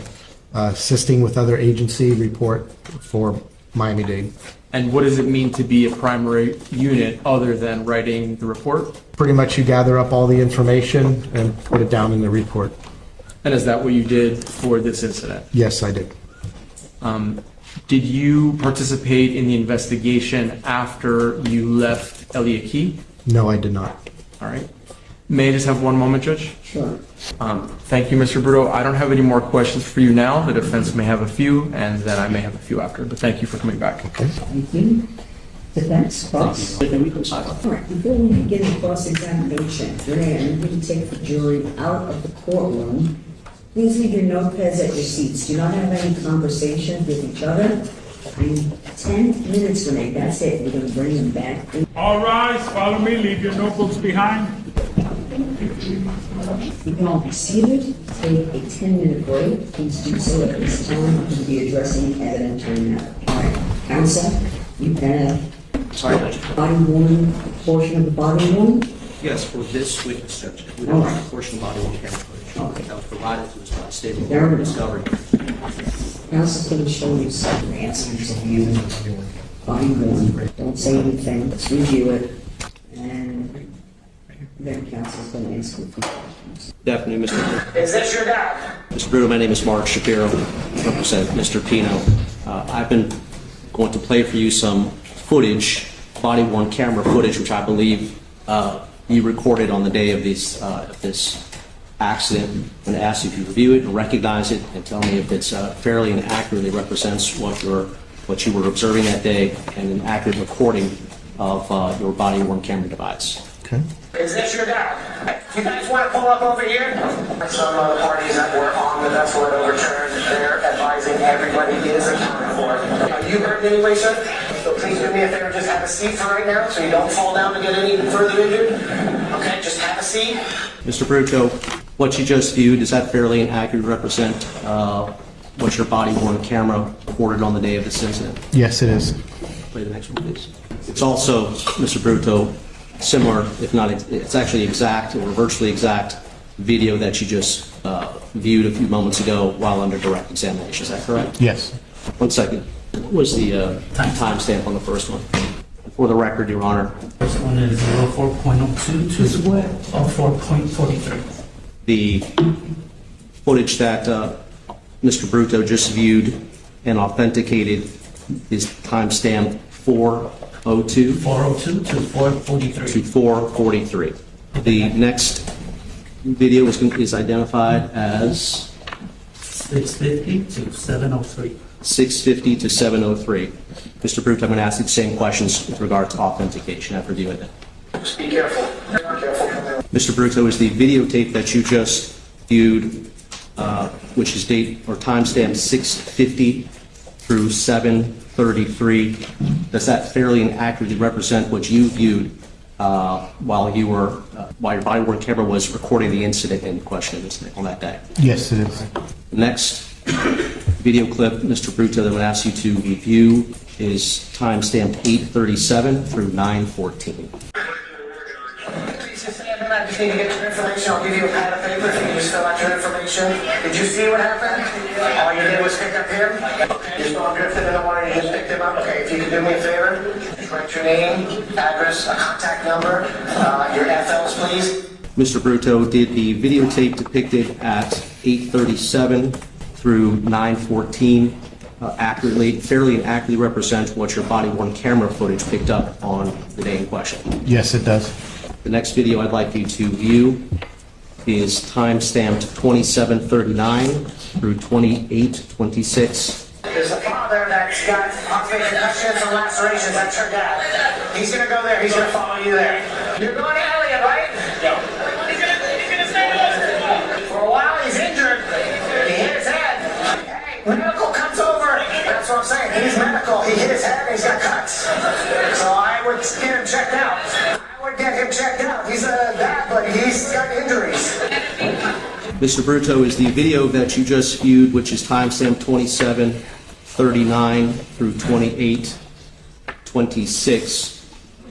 assisting with other agency report for Miami-Dade. And what does it mean to be a primary unit other than writing the report? Pretty much you gather up all the information and put it down in the report. And is that what you did for this incident? Yes, I did. Did you participate in the investigation after you left Elliott Key? No, I did not. All right. May I just have one moment, Judge? Sure. Thank you, Mr. Bruto. I don't have any more questions for you now. The defense may have a few, and then I may have a few after. But thank you for coming back. Okay. Thank you. Defense, cross. All right, before we begin the cross-examination, I'm going to take the jury out of the courtroom. Please leave your notepads at your seats. Do not have any conversations with each other. 10 minutes, Renee, that's it. We're gonna bring them back. All rise, follow me, leave your notebooks behind. You can all be seated, take a 10-minute break. Please do so at this time. We'll be addressing evidentiary matter. All right, counsel, you've got a Sorry, Judge. body worn, portion of the body worn? Yes, for this witness, Judge. We All don't right. have a portion of body worn camera footage. Okay. That was provided to us by the State of There we go. Discovery. Counsel, please show you some answers of you. Body worn. Don't say anything. Let's review it. And then counsel's going to answer a few questions. Good afternoon, Mr. Bruto. Is this your dad? Mr. Bruto, my name is Mark Shapiro. I represent Mr. Pino. I've been going to play for you some footage, body worn camera footage, which I believe you recorded on the day of this accident. I'm going to ask you if you review it and recognize it and tell me if it's fairly and accurately represents what you were observing that day and an accurate recording of your body worn camera device. Okay. Is this your dad? You guys want to pull up over here? Some of the parties that were on the vessel that overturned, they're advising everybody is accounted for. Are you hurt in any way, sir? So please do me a favor, just have a seat for right now so you don't fall down and get any further injured. Okay, just have a seat. Mr. Bruto, what you just viewed, does that fairly and accurately represent what your body worn camera recorded on the day of this incident? Yes, it is. Play the next one, please. It's also, Mr. Bruto, similar, if not, it's actually exact or virtually exact video that you just viewed a few moments ago while under direct examination. Is that correct? Yes. 1 second. What was the timestamp on the first one? For the record, Your Honor. First one is 04.02 to 04.43. The footage that Mr. Bruto just viewed and authenticated is timestamped 4:02 402 to 443. to 4:43. The next video is identified as 650 to 703. 6:50 to 7:03. Mr. Bruto, I'm going to ask you the same questions with regard to authentication after viewing it. Just be careful. Be careful. Mr. Bruto, is the videotape that you just viewed, which is date or timestamp 6:50 through 7:33, does that fairly and accurately represent what you viewed while your body worn camera was recording the incident in question on that day? Yes, it is. The next video clip, Mr. Bruto, that I'm going to ask you to review is timestamped 8:37 through 9:14. Please just stand and I just need to get your information. I'll give you a pad of paper if you can just fill out your information. Did you see what happened? All you did was pick up him? You saw him drifting in the water, you just picked him up? Okay, if you could do me a favor, just write your name, address, a contact number, your FLs, please. Mr. Bruto, did the videotape depicted at 8:37 through 9:14 fairly and accurately represent what your body-worn camera footage picked up on the day in question? Yes, it does. The next video I'd like you to view is time-stamped 27:39 through 28:26. There's a father that's got possibly concussions and lacerations. That's your dad. He's gonna go there. He's gonna follow you there. You're going to Elliot, right? Yeah. He's gonna stay with us. For a while, he's injured. He hit his head. Hey, medical comes over. That's what I'm saying. He's medical. He hit his head and he's got cuts. So I would get him checked out. He's a dad, but he's got injuries. Mr. Bruto, is the video that you just viewed, which is timestamped 27:39 through 28:26,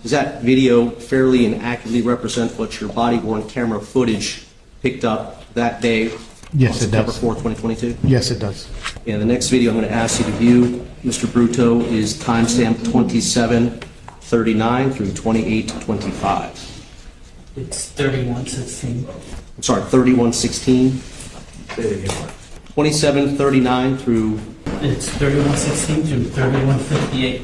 does that video fairly and accurately represent what your body-worn camera footage picked up that day? Yes, it September does. 4th, 2022? Yes, it does. And the next video I'm going to ask you to view, Mr. Bruto, is timestamped 27:39 through 28:25. It's 3116. I'm sorry, 31:16. 27:39 through, It's 3116 through 3158.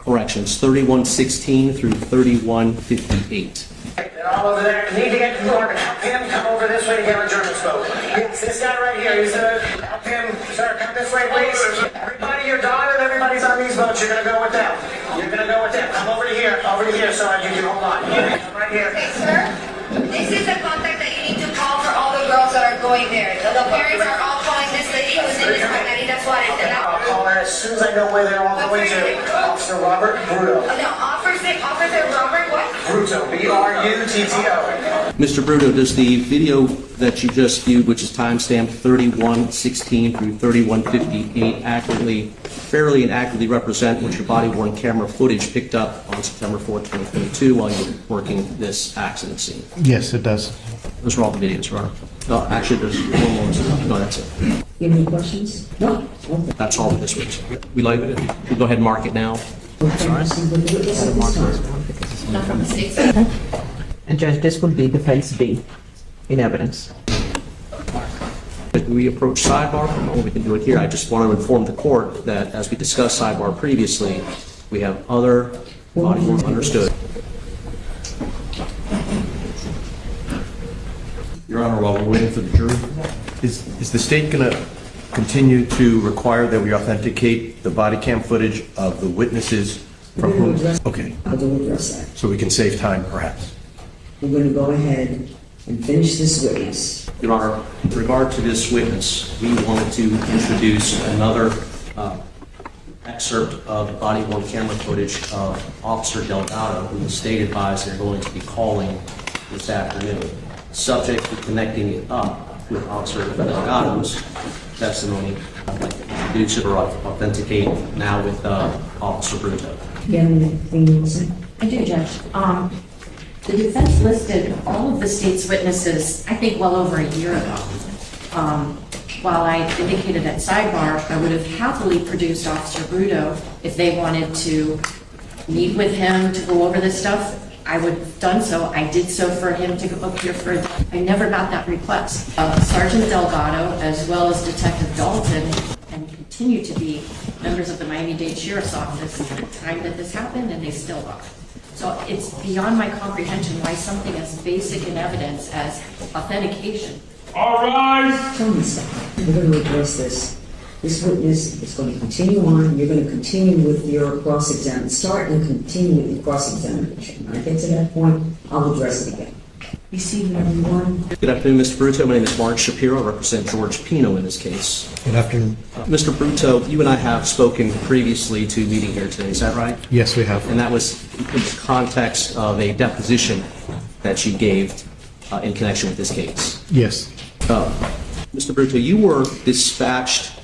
corrections, 31:16 through 31:58. They're all over there. You need to get to Morgan. Help him come over this way to get on German's boat. Yes, this guy right here. He's help him. Sir, come this way, please. Everybody, your daughter and everybody's on these boats. You're going to go with them. You're going to go with them. Come over to here so you can hold on. Come right here. Okay, sir, this is the contact that you need to call for all the girls that are going there. The parents are all calling this lady who's name is Margarita Suarez. I'll call her as as soon as I know where they're all going to. Officer Robert Bruto. No, Officer Robert what? Bruto, B-R-U-T-T-O. Mr. Bruto, does the video that you just viewed, which is timestamped 31:16 through 31:58, fairly and accurately represent what your body-worn camera footage picked up on September 4th, 2022 while you were working this accident scene? Yes, it does. Those are all the videos, right? No, actually, there's one more. No, that's it. You have any questions? No? Okay. That's all of this week. We like it. We go ahead and mark it now. Proceed with the witness at this time. Not from the states. And Judge, this would be defense B in evidence. Do we approach sidebar? Or we can do it here. I just want to inform the court that as we discussed sidebar previously, we have other body worn understood. Your Honor, while we're waiting for the jury, is the state going to continue to require that we authenticate the body cam footage of the witnesses from whom? Okay, I'll address that. so we can save time, perhaps. We're going to go ahead and finish this witness. Your Honor, with regard to this witness, we wanted to introduce another excerpt of body-worn camera footage of Officer Delgado, who the state advised they're going to be calling this afternoon. Subject to connecting it up with Officer Delgado's testimony, I'd like to introduce it or authenticate now with Officer Bruto. You have anything you want to say? I do, Judge. The defense listed all of the state's witnesses, I think, well over a year ago. While I indicated at sidebar, I would have happily produced Officer Bruto if they wanted to meet with him to go over this stuff. I would have done so. I did so for him to go up here for a day. I never got that request. Sergeant Delgado, as well as Detective Dalton, and continue to be members of the Miami-Dade Sheriff's Office at the time that this happened, and they still are. So it's beyond my comprehension why something as basic in evidence as authentication. All rise. Tell me something. We're going to address this. This witness is going to continue on. You're going to continue with your cross-examination. Start and continue with your cross-examination. When I get to that point, I'll address it again. Be seated, everyone. Good afternoon, Mr. Bruto. My name is Mark Shapiro. I represent George Pino in this case. Good afternoon. Mr. Bruto, you and I have spoken previously to a meeting here today. Is that right? Yes, we have. And that was in the context of a deposition that you gave in connection with this case. Yes. Mr. Bruto, you were dispatched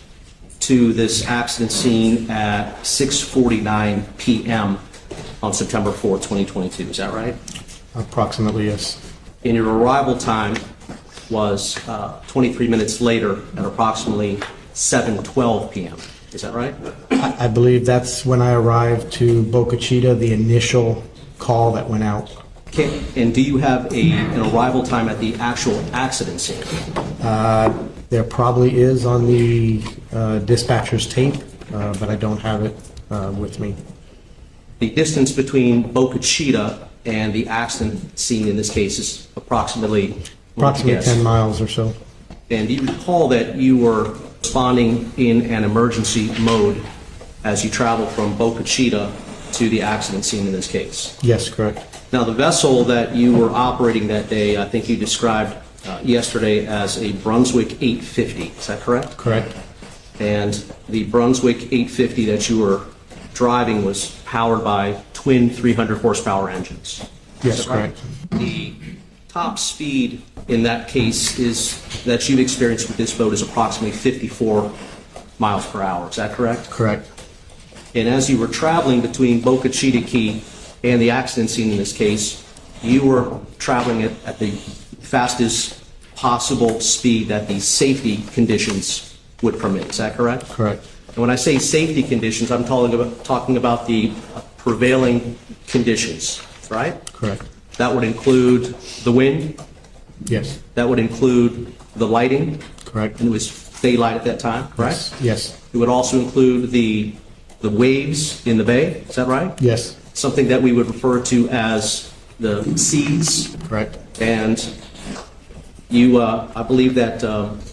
to this accident scene at 6:49 p.m. on September 4th, 2022. Is that right? Approximately, yes. And your arrival time was 23 minutes later at approximately 7:12 p.m. Is that right? I believe that's when I arrived to Boca Chita, the initial call that went out. Okay. And do you have an arrival time at the actual accident scene? There probably is on the dispatcher's tape, but I don't have it with me. The distance between Boca Chita and the accident scene in this case is approximately 10 miles or so. And do you recall that you were responding in an emergency mode as you traveled from Boca Chita to the accident scene in this case? Yes, correct. Now, the vessel that you were operating that day, I think you described yesterday as a Brunswick 850. Is that correct? Correct. And the Brunswick 850 that you were driving was powered by twin 300 horsepower engines. Yes, correct. The top speed in that case is that you've experienced with this boat is approximately 54 miles per hour. Is that correct? Correct. And as you were traveling between Boca Chita Key and the accident scene in this case, you were traveling at the fastest possible speed that the safety conditions would permit. Is that correct? Correct. And when I say safety conditions, I'm talking about the prevailing conditions, right? Correct. That would include the wind. Yes. That would include the lighting. Correct. And it was daylight at that time, correct? Yes. It would also include the waves in the bay. Is that right? Yes. Something that we would refer to as the seas. Correct. And you, I believe that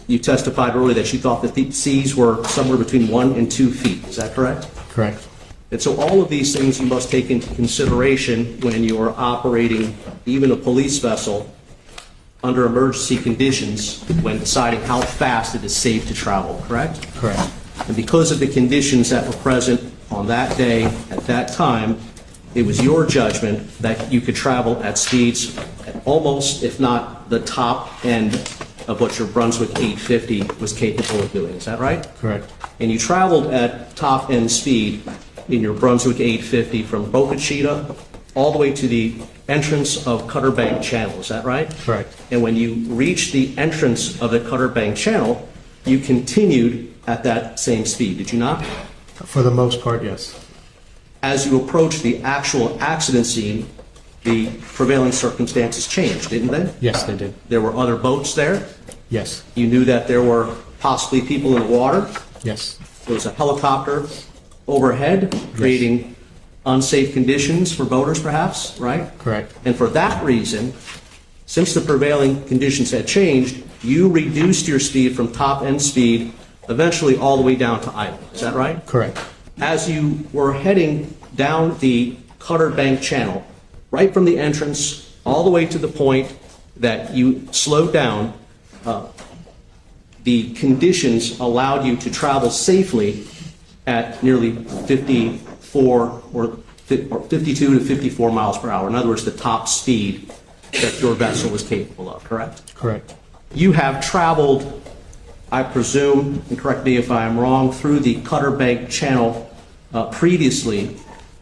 you testified earlier that you thought that the seas were somewhere between 1 and 2 feet. Is that correct? Correct. And so all of these things you must take into consideration when you are operating even a police vessel under emergency conditions when deciding how fast it is safe to travel, correct? Correct. And because of the conditions that were present on that day, at that time, it was your judgment that you could travel at speeds at almost, if not the top end of what your Brunswick 850 was capable of doing. Is that right? Correct. And you traveled at top end speed in your Brunswick 850 from Boca Chita all the way to the entrance of Cutter Bank Channel. Is that right? Correct. And when you reached the entrance of the Cutter Bank Channel, you continued at that same speed, did you not? For the most part, yes. As you approached the actual accident scene, the prevailing circumstances changed, didn't they? Yes, they did. There were other boats there. Yes. You knew that there were possibly people in the water. Yes. There was a helicopter overhead, creating unsafe conditions for boaters, perhaps, right? Correct. And for that reason, since the prevailing conditions had changed, you reduced your speed from top end speed eventually all the way down to idle. Is that right? Correct. As you were heading down the Cutter Bank Channel, right from the entrance all the way to the point that you slowed down, the conditions allowed you to travel safely at nearly 54 or 52 to 54 miles per hour. In other words, the top speed that your vessel was capable of, correct? Correct. You have traveled, I presume, and correct me if I am wrong, through the Cutter Bank Channel previously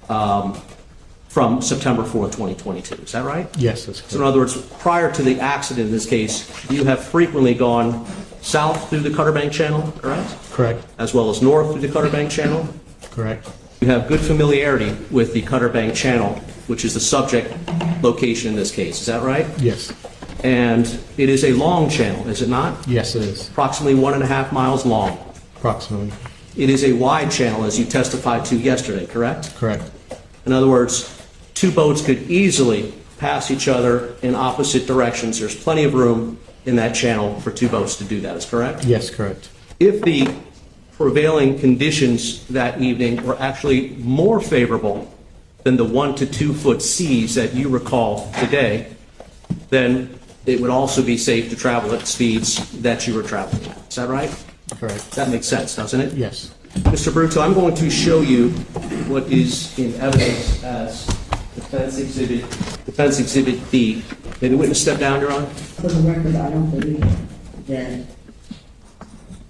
from September 4th, 2022. Is that right? Yes, that's correct. So in other words, prior to the accident in this case, you have frequently gone south through the Cutter Bank Channel, correct? Correct. As well as north through the Cutter Bank Channel? Correct. You have good familiarity with the Cutter Bank Channel, which is the subject location in this case. Is that right? Yes. And it is a long channel, is it not? Yes, it is. Approximately 1.5 miles long. Approximately. It is a wide channel, as you testified to yesterday, correct? Correct. In other words, two boats could easily pass each other in opposite directions. There's plenty of room in that channel for two boats to do that, is correct? Yes, correct. If the prevailing conditions that evening were actually more favorable than the 1 to 2 foot seas that you recall today, then it would also be safe to travel at speeds that you were traveling at. Is that right? Correct. That makes sense, doesn't it? Yes. Mr. Bruto, I'm going to show you what is in evidence as Defense Exhibit B. May the witness step down, Your Honor? For the record, I don't believe that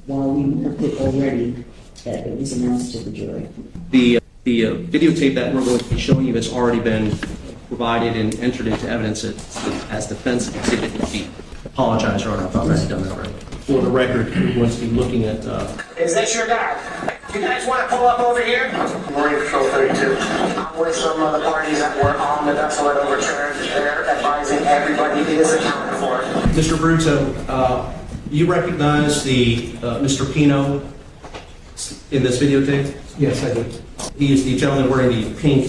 while we looked at already, that it was announced to the jury. The videotape that we're going to be showing you has already been provided and entered into evidence as Defense Exhibit B. Apologize, Your Honor, I thought I had done that right. For the record, we're going to be looking at... Is this your dad? You guys want to pull up over here? Marine Patrol 32. I'm with some of the parties that were on the vessel that overturned. They're advising everybody is accounted for. Mr. Bruto, you recognize the Mr. Pino in this videotape? Yes, I do. He is the gentleman wearing the pink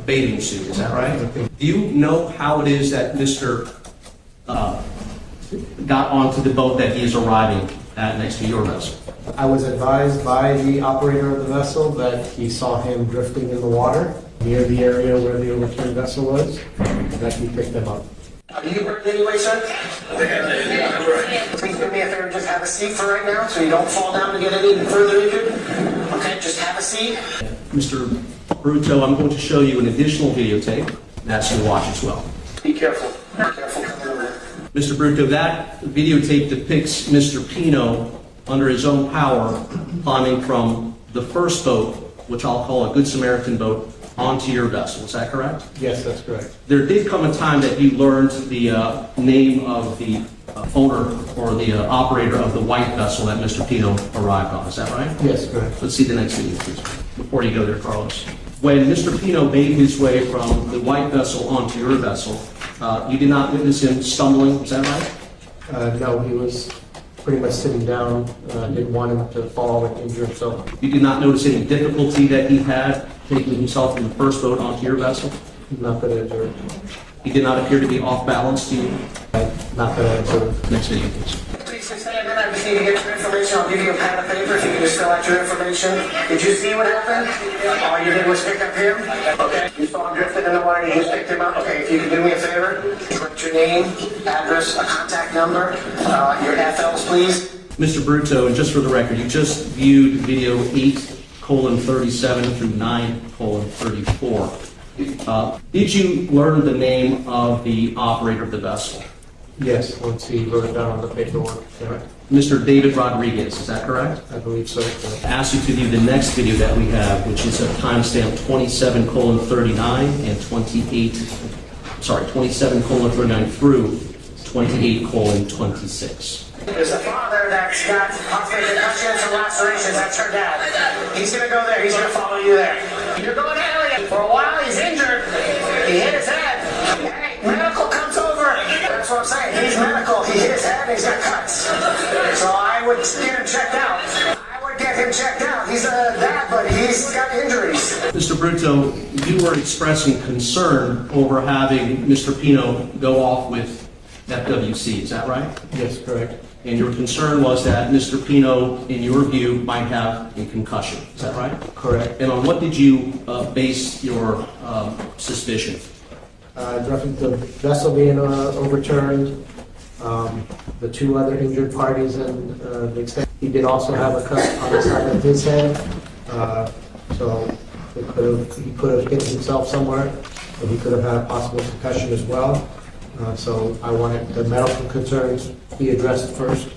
bathing suit, is that right? Do you know how it is that Mr. Got onto the boat that he is arriving at next to your vessel? I was advised by the operator of the vessel that he saw him drifting in the water near the area where the overturned vessel was, and that he picked him up. Are you hurt in any way, sir? Please do me a favor, just have a seat for right now so you don't fall down and get any further injured. Okay, just have a seat. Mr. Bruto, I'm going to show you an additional videotape that's to watch as well. Be careful. Be careful coming over. Mr. Bruto, that videotape depicts Mr. Pino under his own power climbing from the first boat, which I'll call a Good Samaritan boat, onto your vessel. Is that correct? Yes, that's correct. There did come a time that you learned the name of the owner or the operator of the white vessel that Mr. Pino arrived on. Is that right? Yes, correct. Let's see the next video, please, before you go there, Carlos. When Mr. Pino made his way from the white vessel onto your vessel, you did not witness him stumbling. Is that right? No, he was pretty much sitting down, didn't want him to fall and injure himself. You did not notice any difficulty that he had taking himself from the first boat onto your vessel? Not that I observed. He did not appear to be off balance to you? Not that I observed. Next video, please. Please stand in. I just need to get your information. I'll give you a pad of paper if you can just fill out your information. Did you see what happened? All you did was pick up him? Okay. You saw him drifting in the water, you just picked him up? Okay, if you can do me a favor, write your name, address, a contact number, your FLs, please. Mr. Brutto, and just for the record, you just viewed video 8:37 through 9:34. Did you learn the name of the operator of the vessel? Yes, once he wrote it down on the paperwork. Yeah, Mr. David Rodriguez, is that correct? I believe so. I asked you to view the next video that we have, which is a timestamp 27:39 and 27:39 through 28:26. There's a father that's got possibly concussions and lacerations. That's her dad. He's going to go there. He's going to follow you there. You're going to Elliot. For a while, he's injured. He hit his head. Hey, medical comes over. That's what I'm saying. He's medical. He hit his head and he's got cuts. So I would get him checked out. I would get him checked out. He's a dad, but he's got injuries. Mr. Brutto, you were expressing concern over having Mr. Pino go off with FWC, is that right? Yes, correct. And your concern was that Mr. Pino, in your view, might have a concussion, is that right? Correct. And on what did you base your suspicion? The vessel being overturned, the two other injured parties, and the extent he did also have a cut on the side of his head, so he could have hit himself somewhere, and he could have had a possible concussion as well. So I wanted the medical concerns be addressed first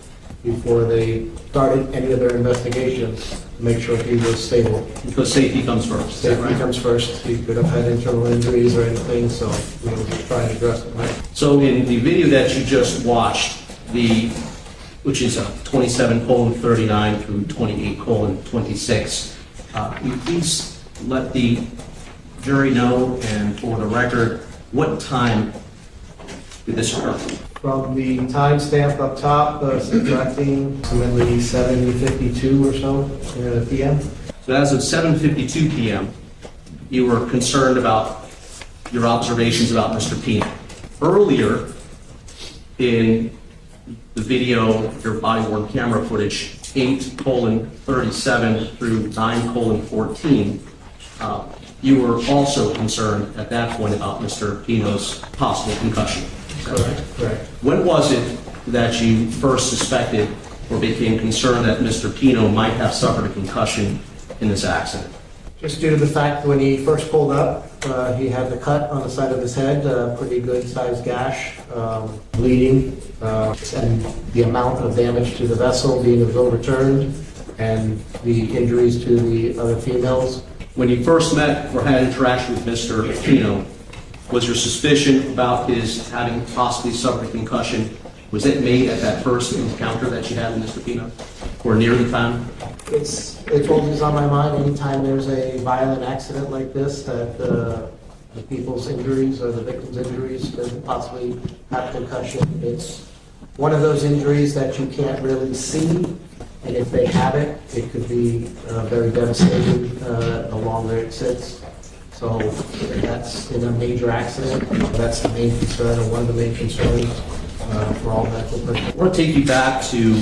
before they started any other investigations to make sure he was stable. Because safety comes first, is that Safety right? comes first. He could have had internal injuries or anything, so we will just try and address it. Right? So in the video that you just watched, which is 27:39 through 28:26, will you please let the jury know, and for the record, what time did this occur? From the timestamp up top, subtracting approximately 7:52 or so p.m. So as of 7:52 p.m., you were concerned about your observations about Mr. Pino. Earlier in the video, your body-worn camera footage, 8:37 through 9:14, you were also concerned at that point about Mr. Pino's possible concussion. Correct. When was it that you first suspected or became concerned that Mr. Pino might have suffered a concussion in this accident? Just due to the fact when he first pulled up, he had the cut on the side of his head, a pretty good sized gash, bleeding, and the amount of damage to the vessel being it was overturned, and the injuries to the other females. When you first met or had interaction with Mr. Pino, was your suspicion about his having possibly suffered a concussion, was it made at that first encounter that you had with Mr. Pino, or near the time? It's always on my mind anytime there's a violent accident like this, that the people's injuries or the victim's injuries could possibly have concussion. It's one of those injuries that you can't really see, and if they have it, it could be very devastating the longer it sits. So that's in a major accident. That's the main concern, or one of the main concerns for all medical personnel. I want to take you back to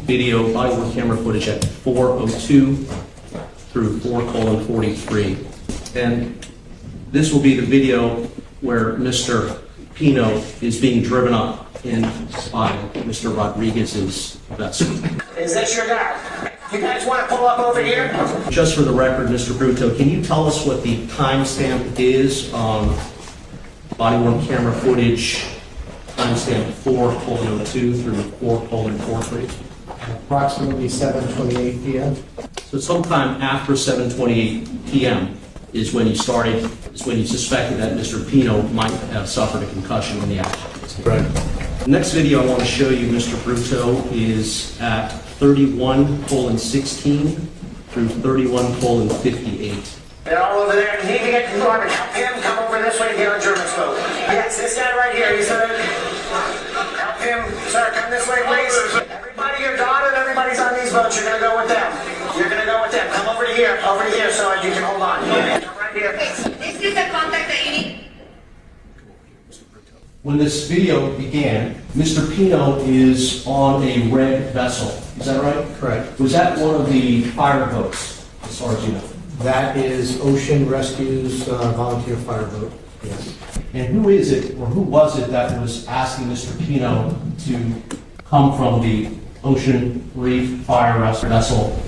video body-worn camera footage at 4:02 through 4:43. And this will be the video where Mr. Pino is being driven up in by Mr. Rodriguez's vessel. Is this your dad? You guys want to pull up over here? Just for the record, Mr. Brutto, can you tell us what the timestamp is on body-worn camera footage, timestamp 4:02 through 4:43? Approximately 7:28 p.m. So sometime after 7:28 p.m. is when you suspected that Mr. Pino might have suffered a concussion in the accident. Right. The next video I want to show you, Mr. Brutto, is at 31:16 through 31:58. They're all over there. You need to get help him come over this way and get on German's boat. Yes, this guy right here. He's help him. Sir, come this way, please. Everybody, your daughter and everybody's on these boats. You're going to go with them. You're going to go with them. Come over to here so you can hold on. Come right here. This is the contact that you need. When this video began, Mr. Pino is on a red vessel. Is that right? Correct. Was that one of the fire boats, as far as you know? That is Ocean Rescue's volunteer fireboat. Yes. And who is it, or who was it that was asking Mr. Pino to come from the ocean reef fire rescue vessel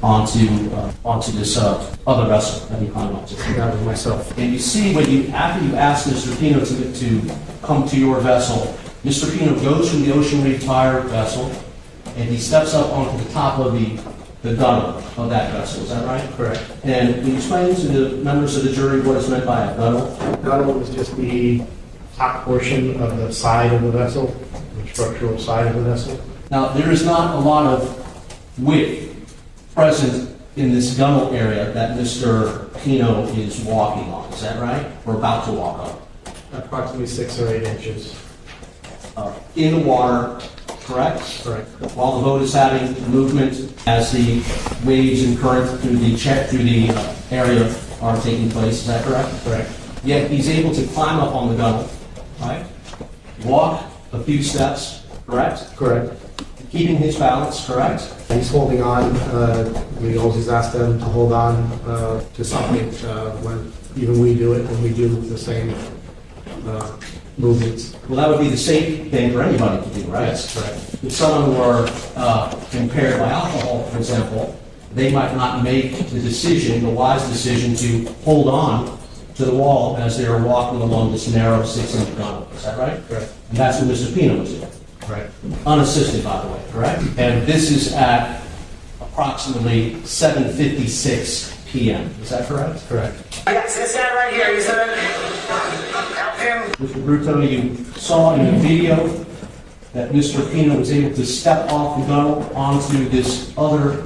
onto this other vessel that he climbed onto. That was myself. And you see after you ask Mr. Pino to come to your vessel, Mr. Pino goes from the ocean reef fire vessel and he steps up onto the top of the gunwale of that vessel. Is that right? Correct. And can you explain to the members of the jury what is meant by a gunwale? Gunwale is just the top portion of the side of the vessel, the structural side of the vessel. Now, there is not a lot of width present in this gunwale area that Mr. Pino is walking on. Is that right? Or about to walk on? Approximately 6 or 8 inches. In the water, correct? Correct. While the boat is having movement as the waves and current through the area are taking place. Is that correct? Correct. Yet he's able to climb up on the gunwale, right? Walk a few steps, correct? Correct. Keeping his balance, correct? He's holding on. We always ask them to hold on to something when even we do it, when we do the same movements. Well, that would be the safe thing for anybody to do, right? Yes, correct. If someone were impaired by alcohol, for example, they might not make the wise decision to hold on to the wall as they are walking along this narrow 6-inch gunwale. Is that right? Correct. And that's what Mr. Pino was doing. Right. Unassisted, by the way, correct? And this is at approximately 7:56 p.m. Is that correct? Correct. Yes, this guy right here, he's gonna help him. Mr. Bruto, you saw in the video that Mr. Pino was able to step off the gunwale onto this other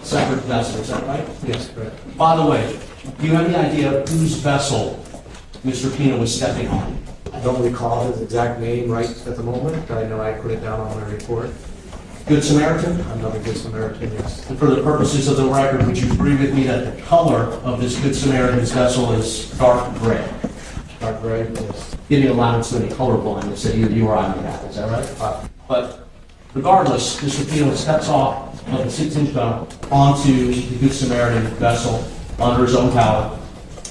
separate vessel. Is that right? Yes, correct. By the way, do you have any idea whose vessel Mr. Pino was stepping on? I don't recall his exact name right at the moment. I know I put it down on my report. Good Samaritan? Another Good Samaritan, yes. And for the purposes of the record, would you agree with me that the color of this Good Samaritan's vessel is dark gray? Dark gray, yes. Giving allowance to any color blindness that either you or I may have, is that right? But regardless, Mr. Pino steps off of the 6-inch gunwale onto the Good Samaritan vessel under his own power,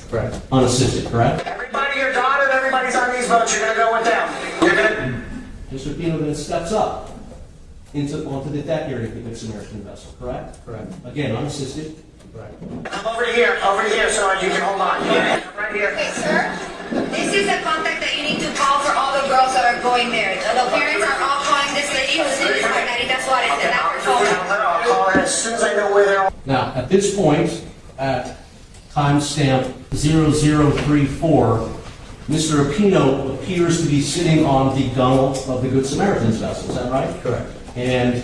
Correct. unassisted, correct? Everybody, you're dotted, everybody's on these boats, you're gonna go with them. You're gonna, Mr. Pino then steps up onto the deck area of the Good Samaritan vessel, correct? Correct. Again, unassisted. Right. come over here so you can hold on. Yeah, right here. Okay, sir, this is the contact that you need to call for all the girls that are going there. The parents are all calling this lady whose name is Margarita Suarez, and now we're calling. I'll call her as soon as I know where they're. Now, at this point, at timestamp 0034, Mr. Pino appears to be sitting on the gunwale of the Good Samaritan's vessel. Is that right? Correct. And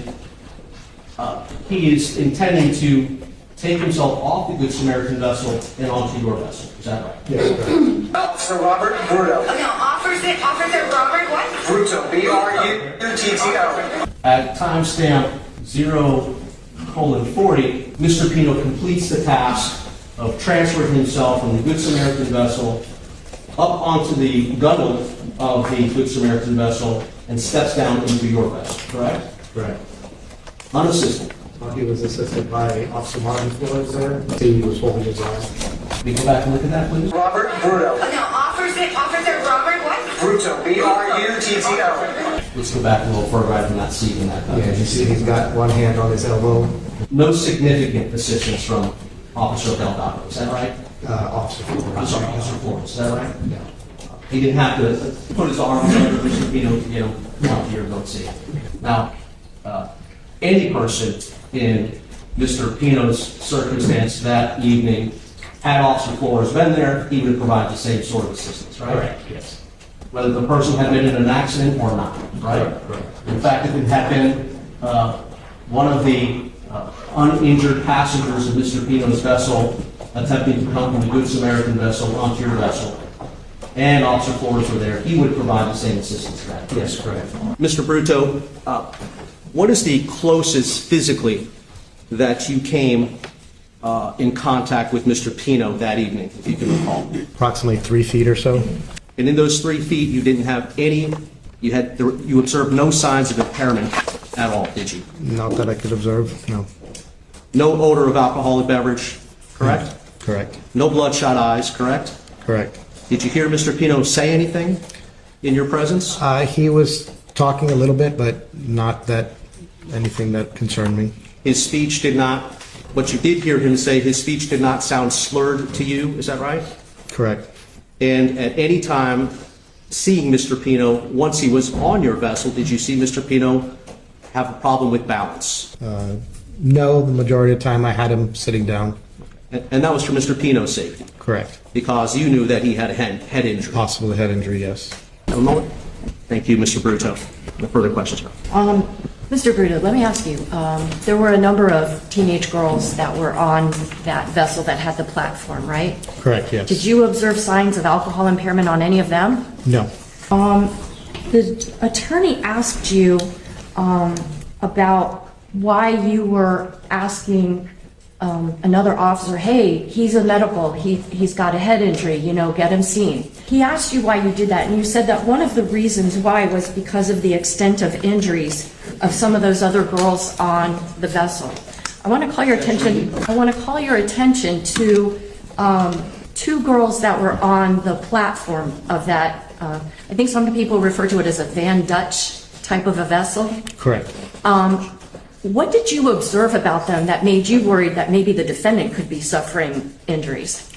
he is intending to take himself off the Good Samaritan vessel and onto your vessel. Is that right? Yes, correct. Officer Robert Bruto. No, Officer Robert, what? Bruto, B-R-U-T-T-O. At timestamp 0:40, Mr. Pino completes the task of transferring himself from the Good Samaritan vessel up onto the gunwale of the Good Samaritan vessel and steps down into your vessel, correct? Correct. Unassisted. He was assisted by Officer Martin Flores there. He was holding his arm. Can we go back and look at that, please? Robert Bruto. No, Officer Robert, what? Bruto, B-R-U-T-T-O. Let's go back a little further right from that seat in that. Yeah, you see he's got one hand on his elbow. No significant assistance from Officer Delgado, is that right? Officer I'm Flores. sorry, Officer Flores, is that right? Yeah. He didn't have to put his arms under Mr. Pino to get him onto your boat safe. Now, any person in Mr. Pino's circumstance that evening, had Officer Flores been there, he would provide the same sort of assistance, right? Correct, yes. Whether the person had been in an accident or not, right? Correct. In fact, if it had been one of the uninjured passengers of Mr. Pino's vessel attempting to come from the Good Samaritan vessel onto your vessel, and Officer Flores were there, he would provide the same assistance to that. Yes, correct. Mr. Bruto, what is the closest physically that you came in contact with Mr. Pino that evening, if you can recall? Approximately 3 feet or so. And in those 3 feet, you didn't have any, you observed no signs of impairment at all, did you? Not that I could observe, no. No odor of alcoholic beverage, correct? Correct. No bloodshot eyes, correct? Correct. Did you hear Mr. Pino say anything in your presence? He was talking a little bit, but not that anything that concerned me. His speech did not, what you did hear him say, his speech did not sound slurred to you, is that right? Correct. And at any time, seeing Mr. Pino, once he was on your vessel, did you see Mr. Pino have a problem with balance? No, the majority of the time I had him sitting down. And that was for Mr. Pino's safety? Correct. Because you knew that he had a head injury? Possible head injury, yes. A moment. Thank you, Mr. Bruto. No further questions? Mr. Bruto, let me ask you, there were a number of teenage girls that were on that vessel that had the platform, right? Correct, yes. Did you observe signs of alcohol impairment on any of them? No. The attorney asked you about why you were asking another officer, hey, he's a medical, he's got a head injury, get him seen. He asked you why you did that, and you said that one of the reasons why was because of the extent of injuries of some of those other girls on the vessel. I want to call your attention to two girls that were on the platform of that. I think some people refer to it as a Van Dutch type of a vessel. Correct. What did you observe about them that made you worried that maybe the defendant could be suffering injuries?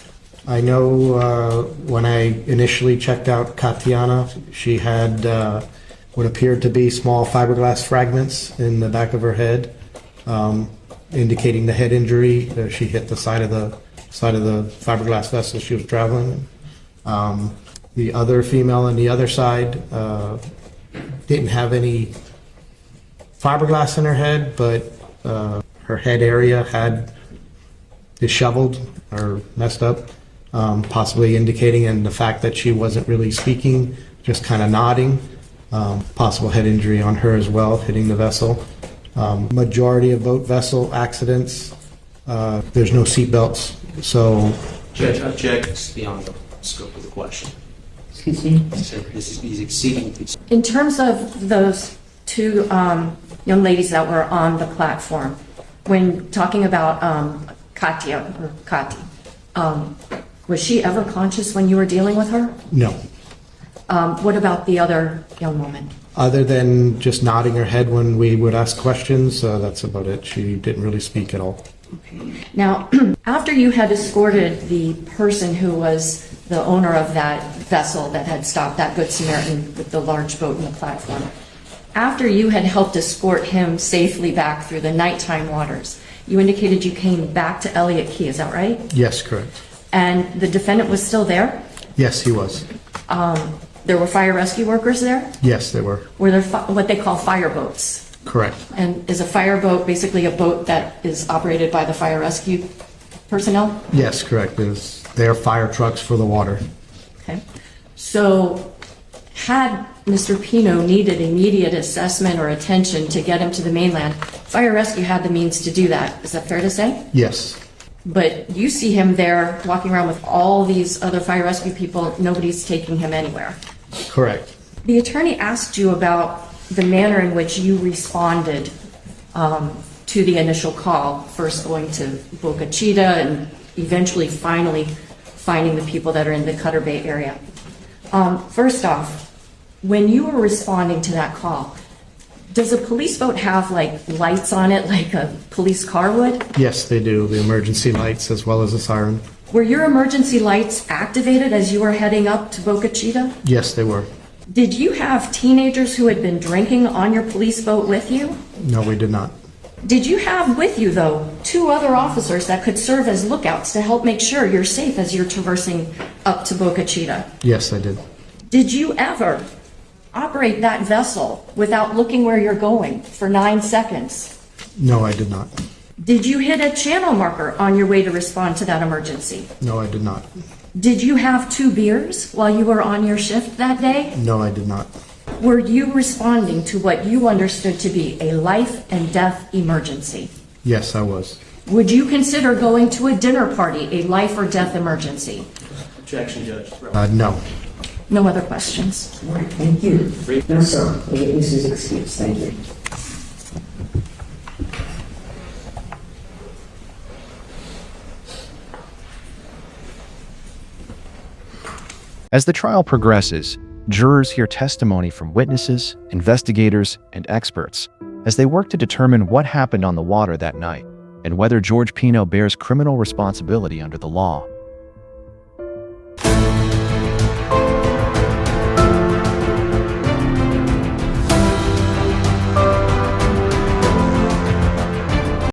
I know when I initially checked out Katiana, she had what appeared to be small fiberglass fragments in the back of her head, indicating the head injury. She hit the side of the fiberglass vessel she was traveling in. The other female on the other side didn't have any fiberglass in her head, but her head area had disheveled or messed up, possibly indicating in the fact that she wasn't really speaking, just kind of nodding. Possible head injury on her as well, hitting the vessel. Majority of boat vessel accidents, there's no seat belts, so... Judge, object beyond the scope of the question. Excuse me? He's exceeding... In terms of those two young ladies that were on the platform, when talking about Katya, or Kati, was she ever conscious when you were dealing with her? No. What about the other young woman? Other than just nodding her head when we would ask questions, that's about it. She didn't really speak at all. Okay. Now, after you had escorted the person who was the owner of that vessel that had stopped, that Good Samaritan with the large boat and the platform, after you had helped escort him safely back through the nighttime waters, you indicated you came back to Elliott Key, is that right? Yes, correct. And the defendant was still there? Yes, he was. There were fire rescue workers there? Yes, they were. Were there what they call fire boats? Correct. And is a fire boat basically a boat that is operated by the fire rescue personnel? Yes, correct. They're fire trucks for the water. Okay. So had Mr. Pino needed immediate assessment or attention to get him to the mainland, fire rescue had the means to do that. Is that fair to say? Yes. But you see him there walking around with all these other fire rescue people. Nobody's taking him anywhere. Correct. The attorney asked you about the manner in which you responded to the initial call, first going to Boca Chita and eventually finally finding the people that are in the Cutter Bay area. First off, when you were responding to that call, does a police boat have like lights on it like a police car would? Yes, they do. The emergency lights as well as the siren. Were your emergency lights activated as you were heading up to Boca Chita? Yes, they were. Did you have teenagers who had been drinking on your police boat with you? No, we did not. Did you have with you, though, two other officers that could serve as lookouts to help make sure you're safe as you're traversing up to Boca Chita? Yes, I did. Did you ever operate that vessel without looking where you're going for 9 seconds? No, I did not. Did you hit a channel marker on your way to respond to that emergency? No, I did not. Did you have 2 beers while you were on your shift that day? No, I did not. Were you responding to what you understood to be a life and death emergency? Yes, I was. Would you consider going to a dinner party a life or death emergency? Objection, Judge. No. No other questions. All right, thank you. No, sir. The witness is excused. Thank you. As the trial progresses, jurors hear testimony from witnesses, investigators, and experts. as they work to determine what happened on the water that night and whether George Pino bears criminal responsibility under the law.